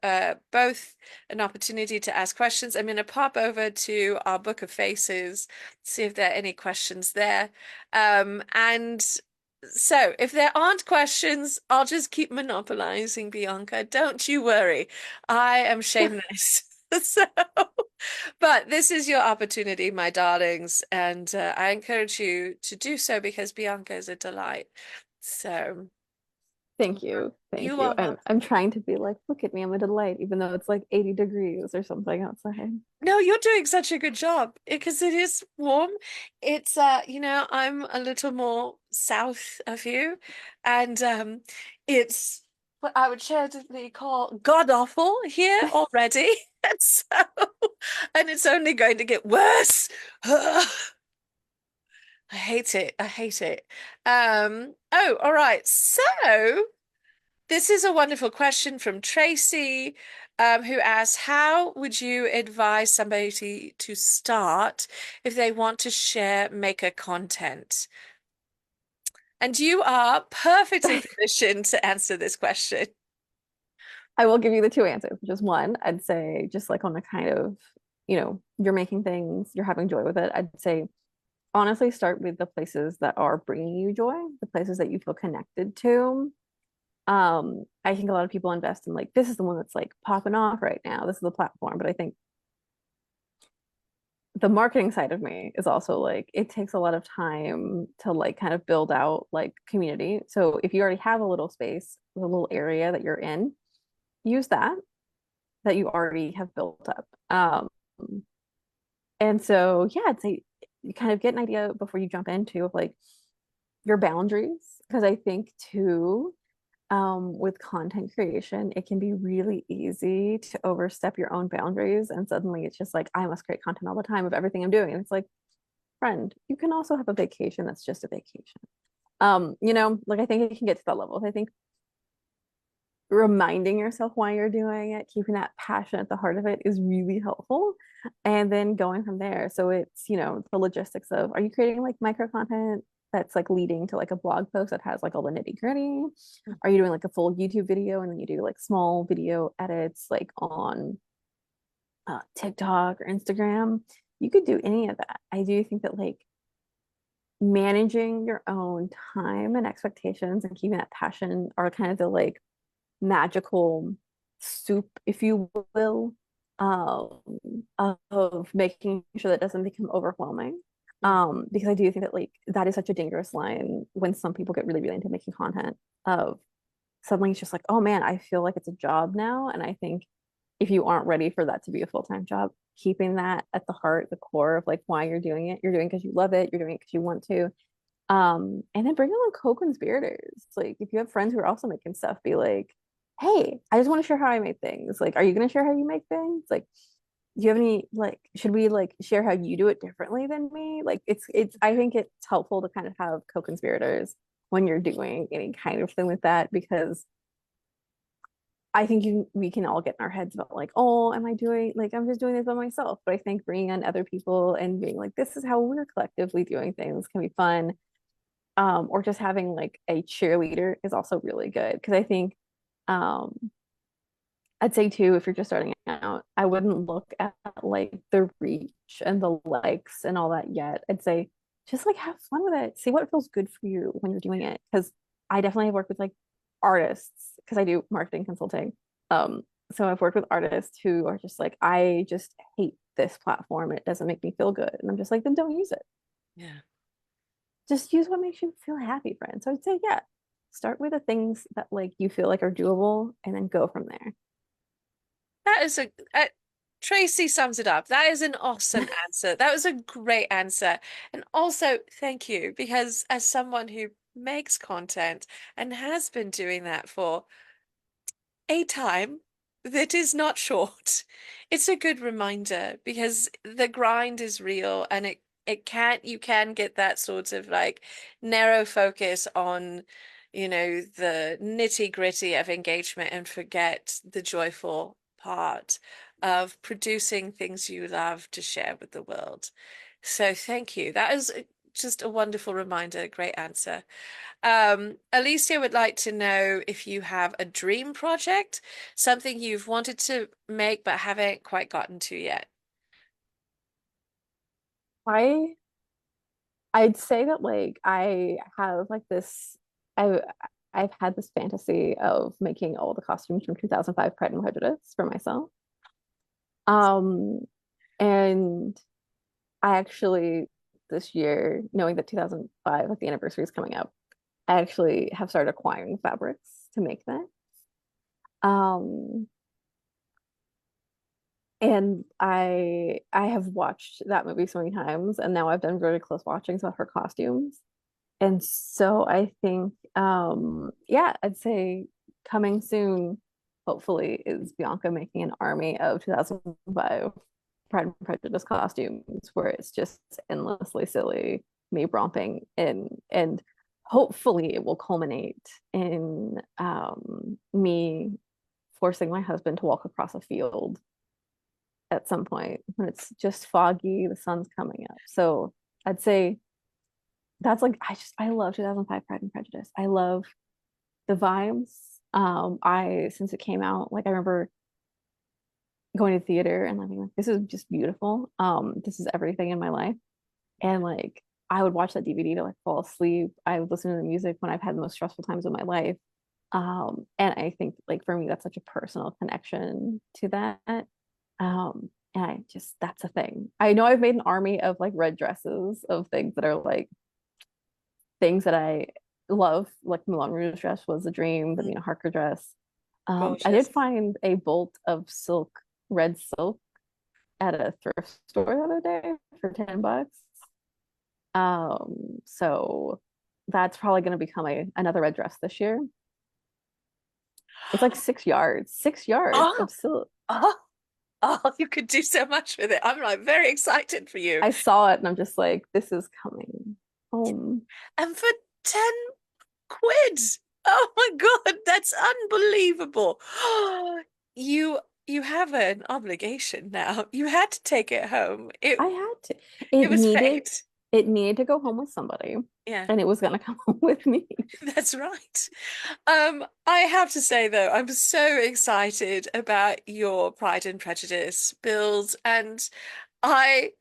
both an opportunity to ask questions. I'm going to pop over to our Book of Faces, see if there are any questions there. And so if there aren't questions, I'll just keep monopolizing, Bianca. Don't you worry. I am shameless. So, but this is your opportunity, my darlings, and I encourage you to do so because Bianca is a delight. So, Thank you. Thank you you. are I'm welcome. trying to be like, look at me, I'm a delight, even though it's like 80 degrees or something outside. No, you're doing such a good job because it is warm. It's I'm a little more south of you, and it's what I would charitably call god awful here already. And so, and it's only going to get worse. I hate it. I hate it. Oh, all right. So this is a wonderful question from Tracy, who asks, how would you advise somebody to start if they want to share maker content? And you are perfectly positioned to answer this question. I will give you the two answers, which is one, I'd say just like on the kind of, you're making things, you're having joy with it. I'd say honestly start with the places that are bringing you joy, the places that you feel connected to. I think a lot of people invest in like, this is the one that's like popping off right now. This is the platform. But I think the marketing side of me is also like, it takes a lot of time to like kind of build out like community. So if you already have a little space, a little area that you're in, use that you already have built up. And so, yeah, I'd say you kind of get an idea before you jump into of like your boundaries. Because I think too, with content creation, it can be really easy to overstep your own boundaries. And suddenly it's just like, I must create content all the time of everything I'm doing. And it's like, friend, you can also have a vacation that's just a vacation. Like I think it can get to that level. I think reminding yourself why you're doing it, keeping that passion at the heart of it is really helpful. And then going from there. So it's, the logistics of are you creating like micro content that's like leading to like a blog post that has like all the nitty gritty? Are you doing like a full YouTube video and then you do like small video edits like on TikTok or Instagram? You could do any of that. I do think that like managing your own time and expectations and keeping that passion are kind of the like magical soup, if you will, um, of making sure that doesn't become overwhelming. Because I do think that like that is such a dangerous line when some people get really, really into making content of suddenly it's just like, oh man, I feel like it's a job now. And I think if you aren't ready for that to be a full-time job, keeping that at the heart, the core of like why you're doing it because you love it, you're doing it because you want to. And then bring on co-conspirators. Like if you have friends who are also making stuff, be like, hey, I just want to share how I make things. Like, are you gonna share how you make things? Like, do you have any like should we like share how you do it differently than me? Like it's I think it's helpful to kind of have co-conspirators when you're doing any kind of thing with that because I think we can all get in our heads about like, oh, am I doing like I'm just doing this by myself? But I think bringing on other people and being like, this is how we're collectively doing things can be fun, or just having like a cheerleader is also really good because I think um, I'd say too, if you're just starting out, I wouldn't look at like the reach and the likes and all that yet. I'd say just like have fun with it, see what feels good for you when you're doing it. Because I definitely have worked with like artists because I do marketing consulting. So I've worked with artists who are just like, I just hate this platform. It doesn't make me feel good. And I'm just like, then don't use it. Yeah. Just use what makes you feel happy, friend. So I'd say, yeah, start with the things that like you feel like are doable and then go from That is Tracy sums it up. That is an awesome answer. That was a great answer. And also, thank you, because as someone who makes content and has been doing that for a time that is not short. It's a good reminder because the grind is real and it can't you can get that sort of like narrow focus on, the nitty-gritty of engagement and forget the joyful part of producing things you love to share with the world. So thank you. That is just a wonderful reminder. Great answer. Alicia would like to know if you have a dream project, something you've wanted to make but haven't quite gotten to yet. there. I'd say that like I have like this I I've had this fantasy of making all the costumes from 2005 Pride and Prejudice for myself. Um and I actually this year, knowing that 2005, like the anniversary is coming up, I actually have started acquiring fabrics to make that. Um and I have watched that movie so many times and now I've done really close watchings of her costumes. And so I think, yeah, I'd say coming soon, hopefully, is Bianca making an army of 2005 Pride and Prejudice costumes where it's just endlessly silly, me romping in, and hopefully it will culminate in me forcing my husband to walk across a field at some point when it's just foggy, the sun's coming up. So I'd say that's like I love 2005 Pride and Prejudice. I love the vibes. I since it came out, like I remember going to theater and like being like, this is just beautiful. This is everything in my life. And like I would watch that DVD to like fall asleep. I would listen to the music when I've had the most stressful times of my life. And I think like for me, that's such a personal connection to that. And I just that's a thing. I know I've made an army of like red dresses of things that are like things that I love. Like Moulin Rouge dress was a dream, the Mm, Mina Harker dress. I did gorgeous. find a bolt of silk, red silk at a thrift store the other day for $10. So that's probably going to become another red dress this year. It's like 6 yards, 6 yards Oh, of silk. oh, oh, you could do so much with it. I'm like very excited for you. I saw it and I'm just like, this is coming home. And for 10 quid. Oh my God, that's unbelievable. You you have an obligation now. You had to take it home. I had to. It was fate. It needed to go home with somebody, Yeah, and it was gonna come home with me. that's right. I have to say though, I'm so excited about your Pride and Prejudice build, and I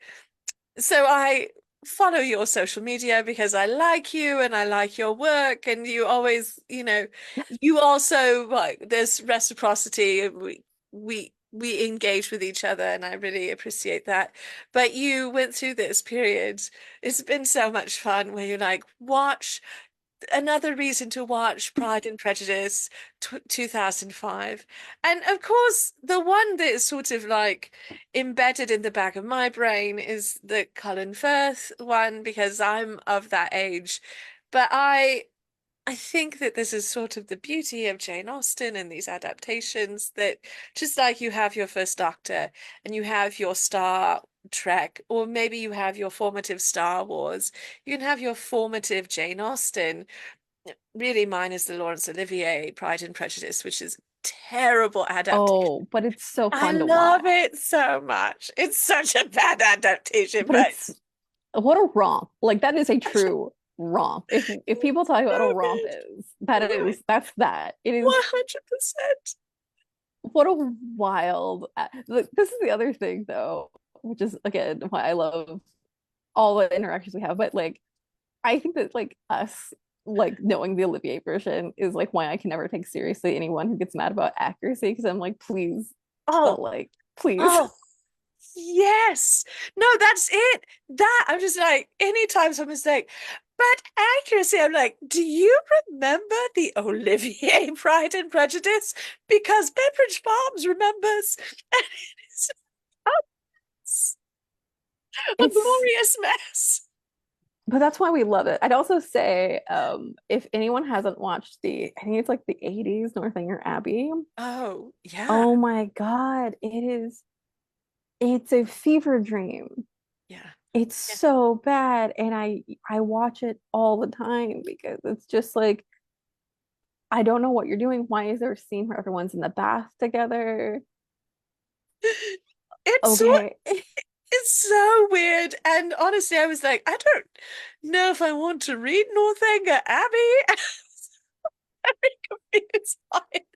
I follow your social media because I like you and I like your work, and you always, you also like there's reciprocity. And we engage with each other, and I really appreciate that. But you went through this period. It's been so much fun where you're like, watch another reason to watch Pride and Prejudice 2005. And of course, the one that is sort of like embedded in the back of my brain is the Colin Firth one because I'm of that age. But I think that this is sort of the beauty of Jane Austen and these adaptations that just like you have your first Doctor and you have your Star Trek, or maybe you have your formative Star Wars, you can have your formative Jane Austen. Really, mine is the Laurence Olivier Pride and Prejudice, which is terrible adaptation. Oh, but it's so I fun to love watch. it so much. It's such a bad adaptation, But but it's what a romp. Like that is a it's true romp. If people so talk about what a romp good. is, that Right. is that's that. It is 100%. what a wild. Look, this is the other thing though, which is again why I love all the interactions we have. But like I think that like us like knowing the Olivier version is like why I can never take seriously anyone who gets mad about accuracy because I'm like, please, but Oh, like, please. oh, yes. No, that's it. That I'm just like, anytime someone's like, but accuracy, I'm like, do you remember the Olivier Pride and Prejudice? Because Pepperidge Farms remembers. And it's a It's glorious mess. but that's why we love it. I'd also say if anyone hasn't watched I think it's like the 80s Northanger Abbey. Oh, yeah. Oh my God, it's a fever dream. Yeah. It's Yeah. so bad and I watch it all the time because it's just like I don't know what you're doing. Why is there a scene where everyone's in the bath together? It's so Okay. it's so weird. And honestly, I was like, I don't know if I want to read Northanger Abbey. Very confused by it.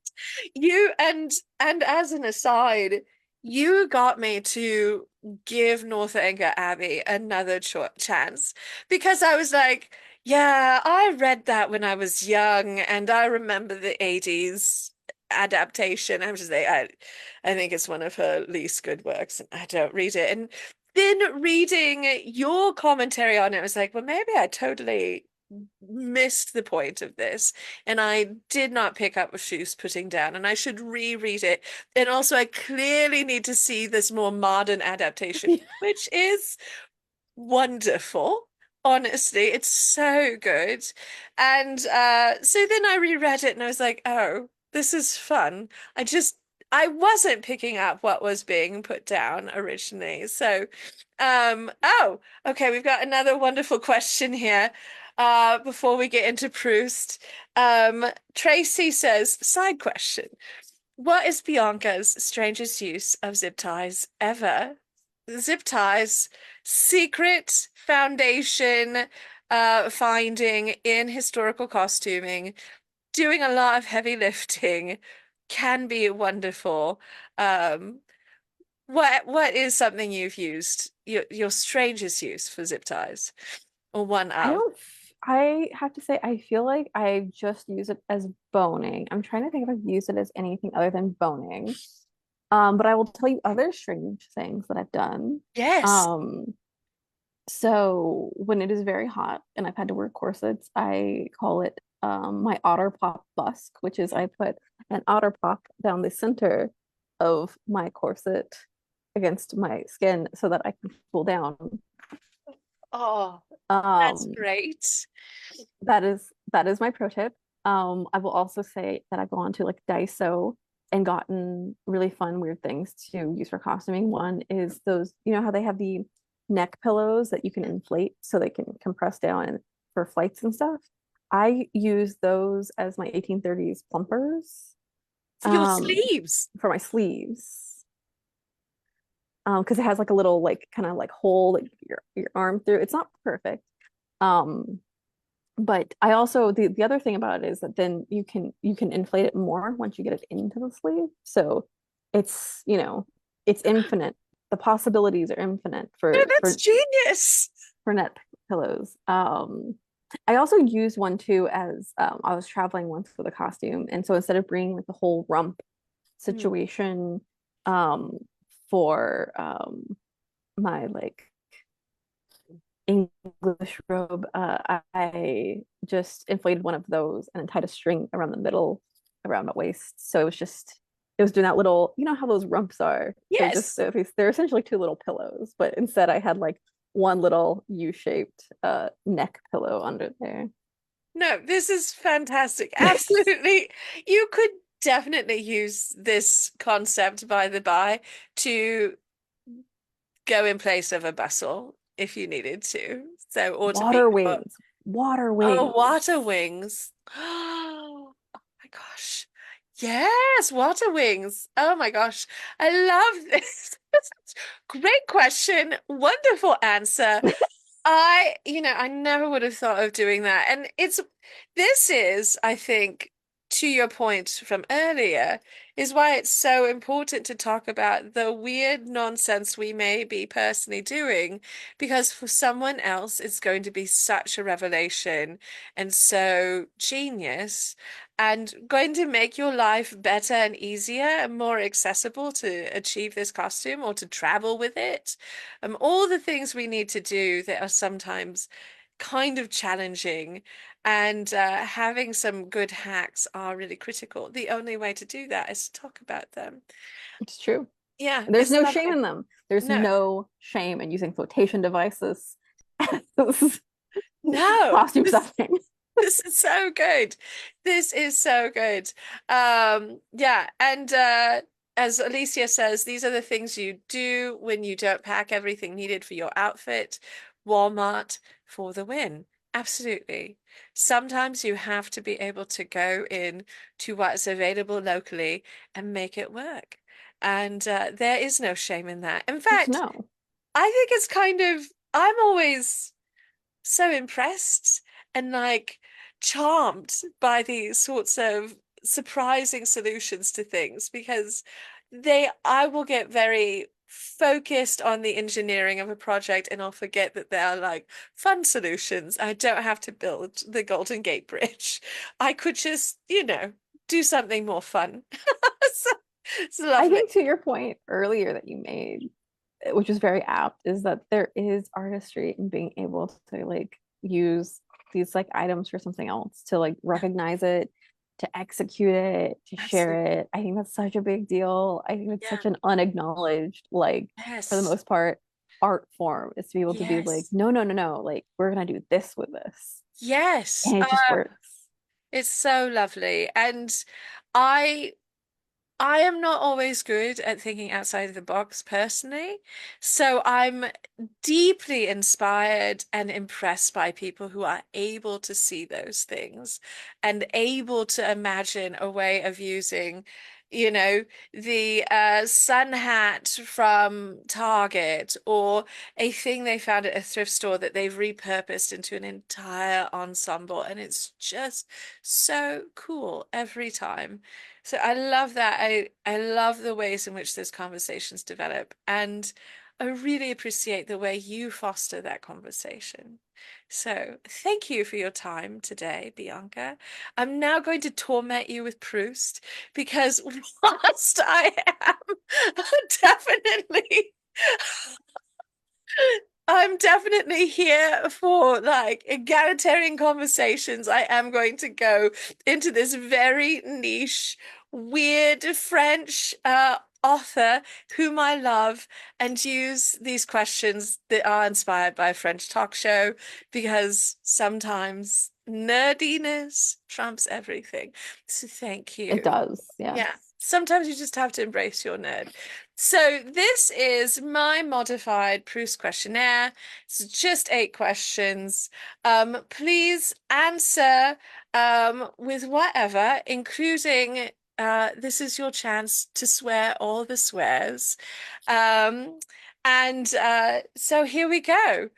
You and as an aside, you got me to give Northanger Abbey another chance because I was like, yeah, I read that when I was young and I remember the 80s adaptation. I was just like, I think it's one of her least good works and I don't read it. And then reading your commentary on it, I was like, well, maybe I totally missed the point of this and I did not pick up what she was putting down and I should reread it. And also I clearly need to see this more modern adaptation, which is wonderful. Honestly, it's so good. And so then I reread it and I was like, oh, this is fun. I wasn't picking up what was being put down originally. So oh, okay, we've got another wonderful question here. Before we get into Proust. Tracy says, side question. What is Bianca's strangest use of zip ties ever? Zip ties, secret foundation, finding in historical costuming, doing a lot of heavy lifting can be wonderful. Um, what is something you've used, your strangest use for zip ties, or one I of? don't, I have to say, I feel like I just use it as boning. I'm trying to think if I've used it as anything other than boning. But I will tell you other strange things that I've done. Yes. Um, so when it is very hot and I've had to wear corsets, I call it my otter pop busk, which is I put an otter pop down the center of my corset against my skin so that I can cool down. Oh, that's Um, great. that is my pro tip. I will also say that I've gone to like Daiso and gotten really fun, weird things to use for costuming. One is those, you know how they have the neck pillows that you can inflate so they can compress down and for flights and stuff. I use those as my 1830s plumpers For your um, sleeves. for my sleeves. Because it has like a little like kind of like hole like your arm through. It's not perfect. Um, but I also the other thing about it is that then you can inflate it more once you get it into the sleeve. So it's, it's infinite. The possibilities are infinite No, for that's genius. neck pillows. I also used one too as I was traveling once with a costume, and so instead of bringing like the whole rump Mm. situation um for my like English robe, I just inflated one of those and then tied a string around the middle, around my waist. So it was doing that little, you know how those rumps are. Yes. They're essentially two little pillows, but instead I had like one little U-shaped neck pillow under there. No, this is fantastic. Absolutely. You could definitely use this concept, by the by, to go in place of a bustle if you needed to. So, or to be Water your, wings, water oh, wings. water wings. Oh my gosh. Yes, water wings. Oh my gosh. I love this. Great question. Wonderful answer. I never would have thought of doing that. And this is, I think, to your point from earlier, is why it's so important to talk about the weird nonsense we may be personally doing, because for someone else, it's going to be such a revelation and so genius and going to make your life better and easier and more accessible to achieve this costume or to travel with it. All the things we need to do that are sometimes kind of challenging, and having some good hacks are really critical. The only way to do that is to talk about them. It's true. Yeah, There's it's no shame lovely. in them. There's No, no shame in using flotation devices as no, costume stuffing. this is so good. This is so good. Yeah, and as Alicia says, these are the things you do when you don't pack everything needed for your outfit. Walmart for the win. Absolutely. Sometimes you have to be able to go in to what's available locally and make it work. And there is no shame in that. In There's fact, no. I think it's kind of, I'm always so impressed and like charmed by these sorts of surprising solutions to things, because I will get very focused on the engineering of a project and I'll forget that there are like fun solutions. I don't have to build the Golden Gate Bridge. I could just, do something more fun. So, it's I lovely. think to your point earlier that you made, which is very apt, is that there is artistry in being able to like use these like items for something else, to like recognize it, to execute it, to share Absolutely. it. I think that's such a big deal. I think it's Yeah. such an unacknowledged, like, for the Yes. most part, art form is to be able to be like, Yes. no, no, no, no, like we're gonna do this with this. Yes. And it just works. It's so lovely. And I I am not always good at thinking outside of the box personally. So I'm deeply inspired and impressed by people who are able to see those things and able to imagine a way of using, you know, the sun hat from Target, or a thing they found at a thrift store that they've repurposed into an entire ensemble. And it's just so cool every time. So I love that. I love the ways in which those conversations develop. And I really appreciate the way you foster that conversation. So thank you for your time today, Bianca. I'm now going to torment you with Proust because whilst I am definitely I'm definitely here for like egalitarian conversations. I am going to go into this very niche, weird French author whom I love and use these questions that are inspired by a French talk show because sometimes nerdiness trumps everything. So thank It you. does, yes. Yeah, sometimes you just have to embrace your nerd. So this is my modified Proust questionnaire. It's just 8 questions. Please answer with whatever, including this is your chance to swear all the swears. Um, and so here we go.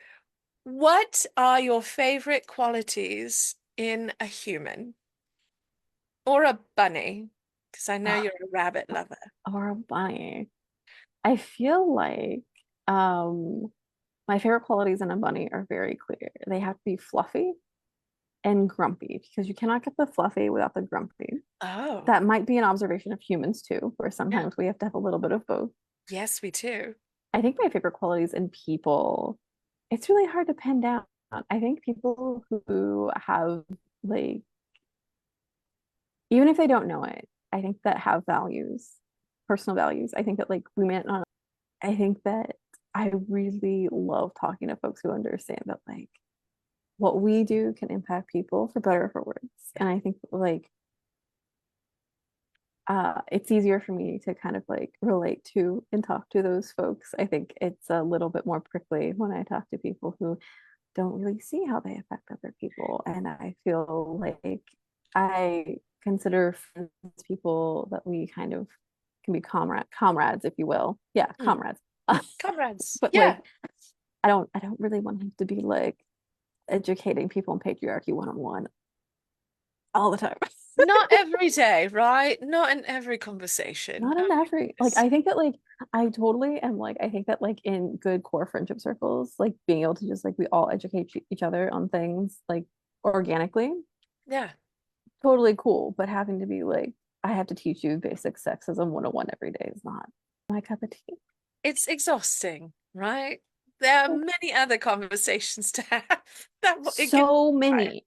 What are your favorite qualities in a human or a bunny? Because I know you're a rabbit lover. Or a bunny. I feel like um my favorite qualities in a bunny are very clear. They have to be fluffy and grumpy because you cannot get the fluffy without the grumpy. Oh, That might be an observation of humans too, where yeah. sometimes we have to have a little bit of both. Yes, we do. I think my favorite qualities in people, it's really hard to pin down. I think people who have like, even if they don't know it, I think that have values, personal values. I think that like we may not, I think that I really love talking to folks who understand that like what we do can impact people for better or for worse. Yeah. And I think like it's easier for me to kind of like relate to and talk to those folks. I think it's a little bit more prickly when I talk to people who don't really see how they affect other people. And I feel like I consider friends people that we kind of can be comrades, if you will. Yeah, Mm. comrades. Comrades. But Yeah. like I don't really want him to be like educating people in patriarchy 101 all the time. Not every day, right? Not in every conversation. Not Oh, in every like goodness. I think that like I totally am like I think that like in good core friendship circles, like being able to just like we all educate each other on things like organically, Yeah. totally cool. But having to be like, I have to teach you basic sexism 101 every day is not my cup of tea. It's exhausting, right? There are many other conversations to have. It gets So tired. many.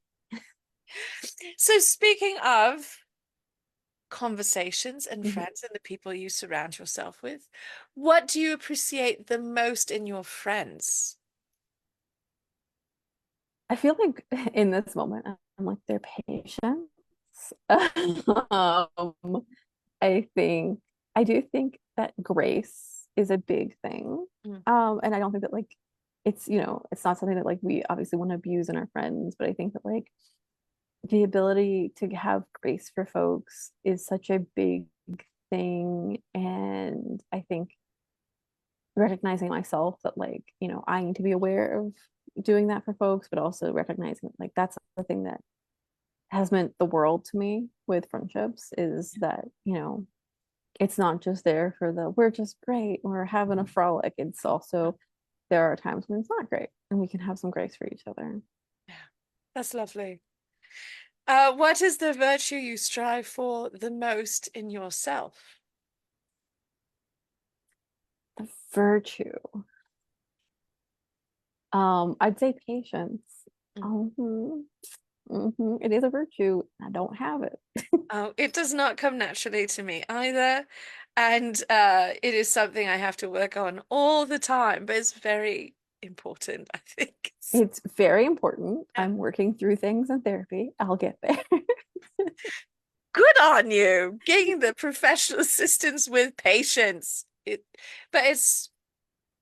So speaking of conversations and Mhm. friends and the people you surround yourself with, what do you appreciate the most in your friends? I feel like in this moment, I'm like their patience. um, I think I do think that grace is a big thing. Mm. And I don't think that like it's, you know, it's not something that like we obviously want to abuse in our friends, but I think that like the ability to have grace for folks is such a big thing. And I think recognizing myself that like, you know, I need to be aware of doing that for folks, but also recognizing like that's the thing that has meant the world to me with friendships is that, you know, it's not just there for the we're just great, we're having a frolic. It's also there are times when it's not great and we can have some grace for each other. Yeah, that's lovely. What is the virtue you strive for the most in yourself? The virtue. I'd say patience. Mm. Mhm, It is a virtue. I don't have it. Oh, it does not come naturally to me either. And it is something I have to work on all the time, but it's very important, I think. It's very important. Yeah. I'm working through things in therapy. I'll get there. Good on you, getting the professional assistance with patience. But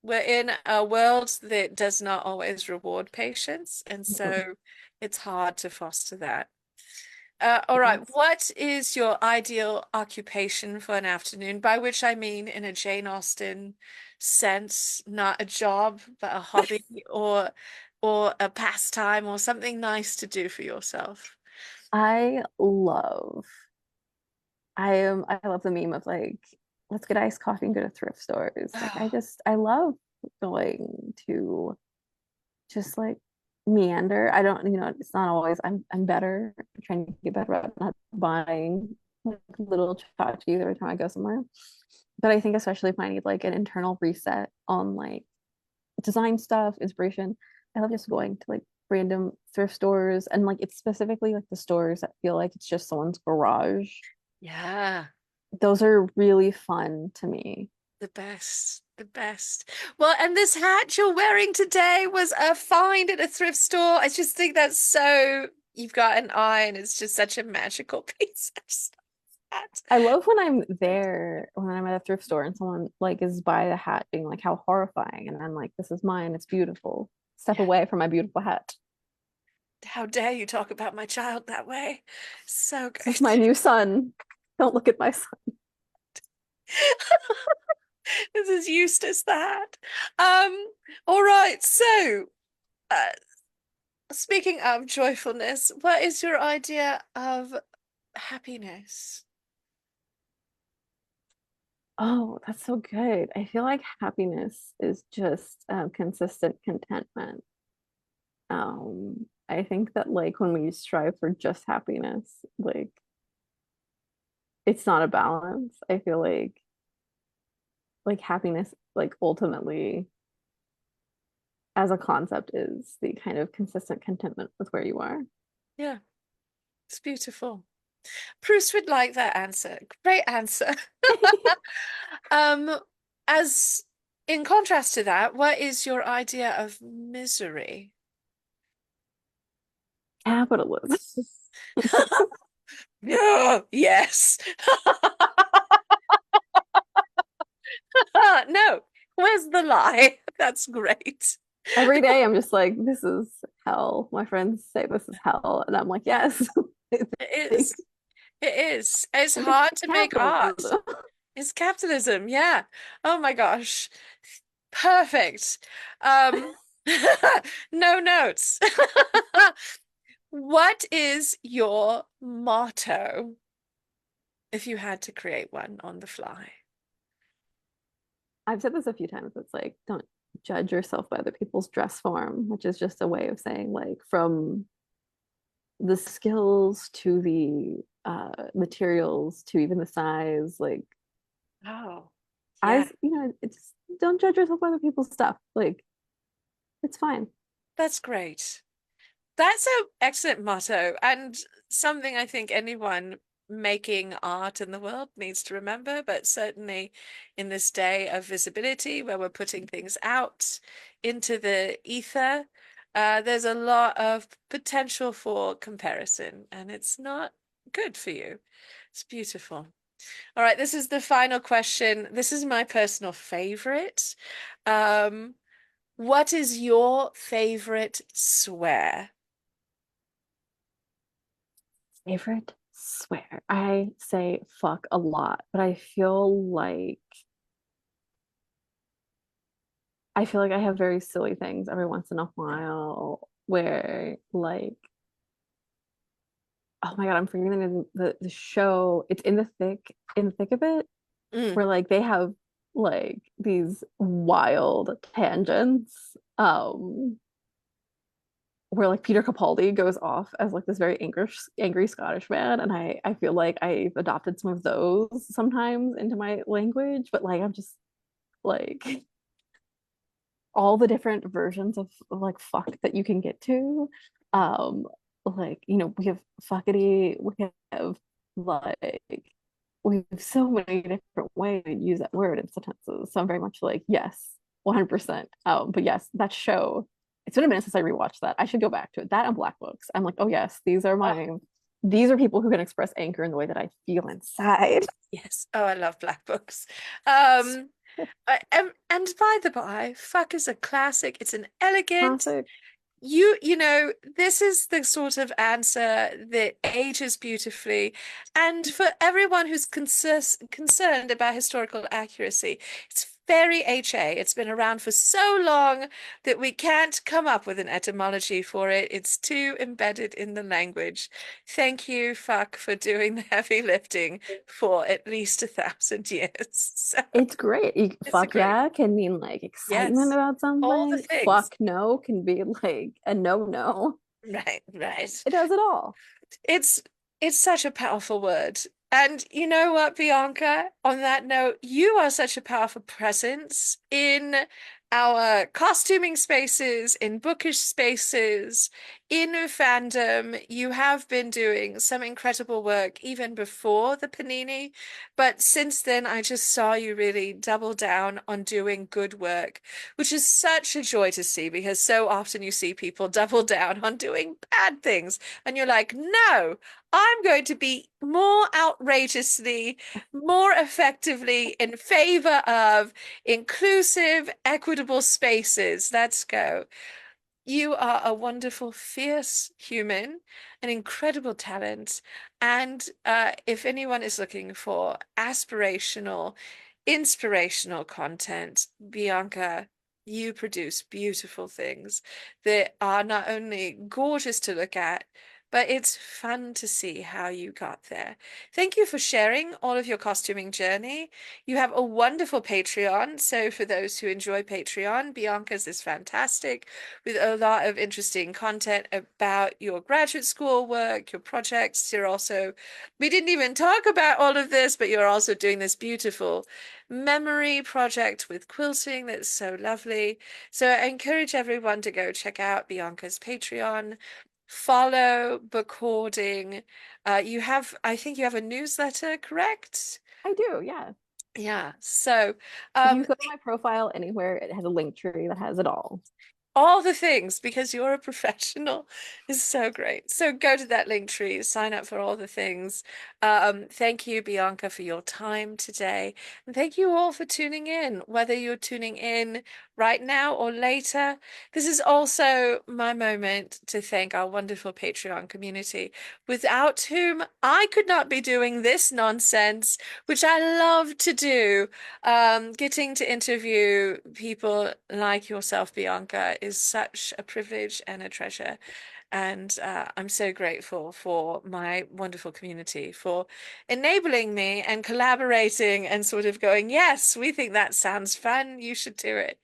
we're in a world that does not always reward patience, and so it's hard to foster that. All right. Yes. What is your ideal occupation for an afternoon? By which I mean in a Jane Austen sense, not a job, but a hobby or a pastime or something nice to do for yourself. I love I love the meme of like, let's get iced coffee and go to thrift stores. Like Oh, I love going to just like meander. I don't, it's not always I'm better. I'm trying to get better at not buying like little tchotchkes every time I go somewhere. But I think especially if I need like an internal reset on like design stuff, inspiration, I love just going to like random thrift stores and like it's specifically like the stores that feel like it's just someone's garage. yeah. Those are really fun to me. The best, the best. Well, and this hat you're wearing today was a find at a thrift store. I just think that's so, you've got an eye and it's just such a magical piece of stuff. Hat. I love when I'm there, when I'm at a thrift store and someone like is by the hat being like, how horrifying. And I'm like, this is mine. It's beautiful. Step Yeah. away from my beautiful hat. How dare you talk about my child that way? So This is good. my new son. Don't look at my son. This is Eustace the hat. All right. So, uh, speaking of joyfulness, what is your idea of happiness? Oh, that's so good. I feel like happiness is just consistent contentment. I think that like when we strive for just happiness, like it's not a balance. I feel like happiness, like ultimately as a concept is the kind of consistent contentment with where you are. Yeah, it's beautiful. Bruce would like that answer. Great answer. Um, as in contrast to that, what is your idea of misery? Capitalism. Yeah, yes. No, where's the lie? That's great. Every day I'm just like, this is hell. My friends say this is hell. And I'm like, Yeah, yes. I it think, is. It is. It's I think it's hard to make art. capitalism. It's capitalism. Yeah. Oh my gosh. Perfect. Um, no notes. What is your motto if you had to create one on the fly? I've said this a few times. It's like, don't judge yourself by other people's dress form, which is just a way of saying, like, from the skills to the materials to even the size, like, Oh, yeah, eyes, it's don't judge yourself by other people's stuff. Like, it's fine. that's great. That's an excellent motto and something I think anyone making art in the world needs to remember, but certainly in this day of visibility where we're putting things out into the ether, there's a lot of potential for comparison, and it's not good for you. It's beautiful. All right, this is the final question. This is my personal favorite. Um, what is your favorite swear? Favorite swear. I say fuck a lot, but I feel like I have very silly things every once in a while where like oh my God, I'm forgetting the name of the show. It's in the thick of it, Mm, where like they have like these wild tangents. Where like Peter Capaldi goes off as like this very angry Scottish man, and I feel like I've adopted some of those sometimes into my language, but like I'm just like all the different versions of like fuck that you can get to. Um, like we have fuckity, we have like we have so many different ways to use that word in sentences. So I'm very much like yes, 100%. But yes, that show. It's been a minute since I rewatched that. I should go back to it. That and Black Books. I'm like, oh yes, oh, these are people who can express anger in the way that I feel inside. yes. Oh, I love black books. Um, and by the by, fuck is a classic. It's an elegant, Classic. you know, this is the sort of answer that ages beautifully. And for everyone who's concerned about historical accuracy, it's very HA. It's been around for so long that we can't come up with an etymology for it. It's too embedded in the language. Thank you, fuck, for doing the heavy lifting for at least 1,000 years. So It's great. it's a Fuck great, yeah can mean like excitement yes, about all the something. things. Fuck no can be like a no no. Right, right. It does it all. It's it's such a powerful word. And you know what, Bianca? On that note, you are such a powerful presence in our costuming spaces, in bookish spaces, in fandom. You have been doing some incredible work even before the Panini, but since then, I just saw you really double down on doing good work, which is such a joy to see because so often you see people double down on doing bad things. And you're like, no, I'm going to be more outrageously, more effectively in favor of inclusive, equitable spaces. Let's go. You are a wonderful, fierce human, an incredible talent. And if anyone is looking for aspirational, inspirational content, Bianca, you produce beautiful things that are not only gorgeous to look at, but it's fun to see how you got there. Thank you for sharing all of your costuming journey. You have a wonderful Patreon. So, for those who enjoy Patreon, Bianca's is fantastic with a lot of interesting content about your graduate school work, your projects. We didn't even talk about all of this, but you're also doing this beautiful memory project with quilting that's so lovely. So I encourage everyone to go check out Bianca's Patreon, follow Bookhoarding. I think you have a newsletter, correct? I do, yeah. Yeah. So, If you um, go to my profile anywhere, it has a link tree that has it all. all the things because you're a professional is so great. So go to that link tree, sign up for all the things. Thank you, Bianca, for your time today. And thank you all for tuning in, whether you're tuning in right now or later. This is also my moment to thank our wonderful Patreon community, without whom I could not be doing this nonsense, which I love to do. Getting to interview people like yourself, Bianca, is such a privilege and a treasure. And I'm so grateful for my wonderful community for enabling me and collaborating and sort of going, yes, we think that sounds fun. You should do it.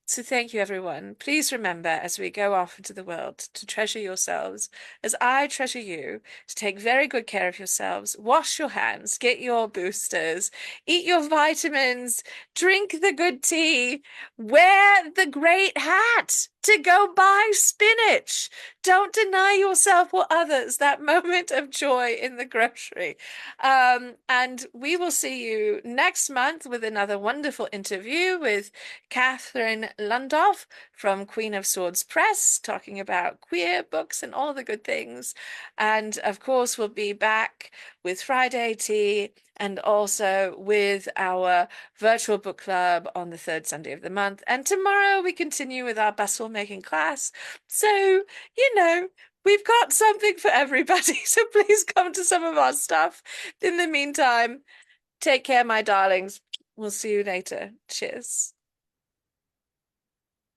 So thank you, everyone. Please remember as we go off into the world to treasure yourselves as I treasure you, to take very good care of yourselves, wash your hands, get your boosters, eat your vitamins, drink the good tea, wear the great hat to go buy spinach. Don't deny yourself or others that moment of joy in the grocery. And we will see you next month with another wonderful interview with Catherine Lundoff from Queen of Swords Press, talking about queer books and all the good things. And of course, we'll be back with Friday Tea and also with our virtual book club on the third Sunday of the month. And tomorrow we continue with our bustle making class. So, you know, we've got something for everybody. So please come to some of our stuff. In the meantime, take care, my darlings. We'll see you later. Cheers.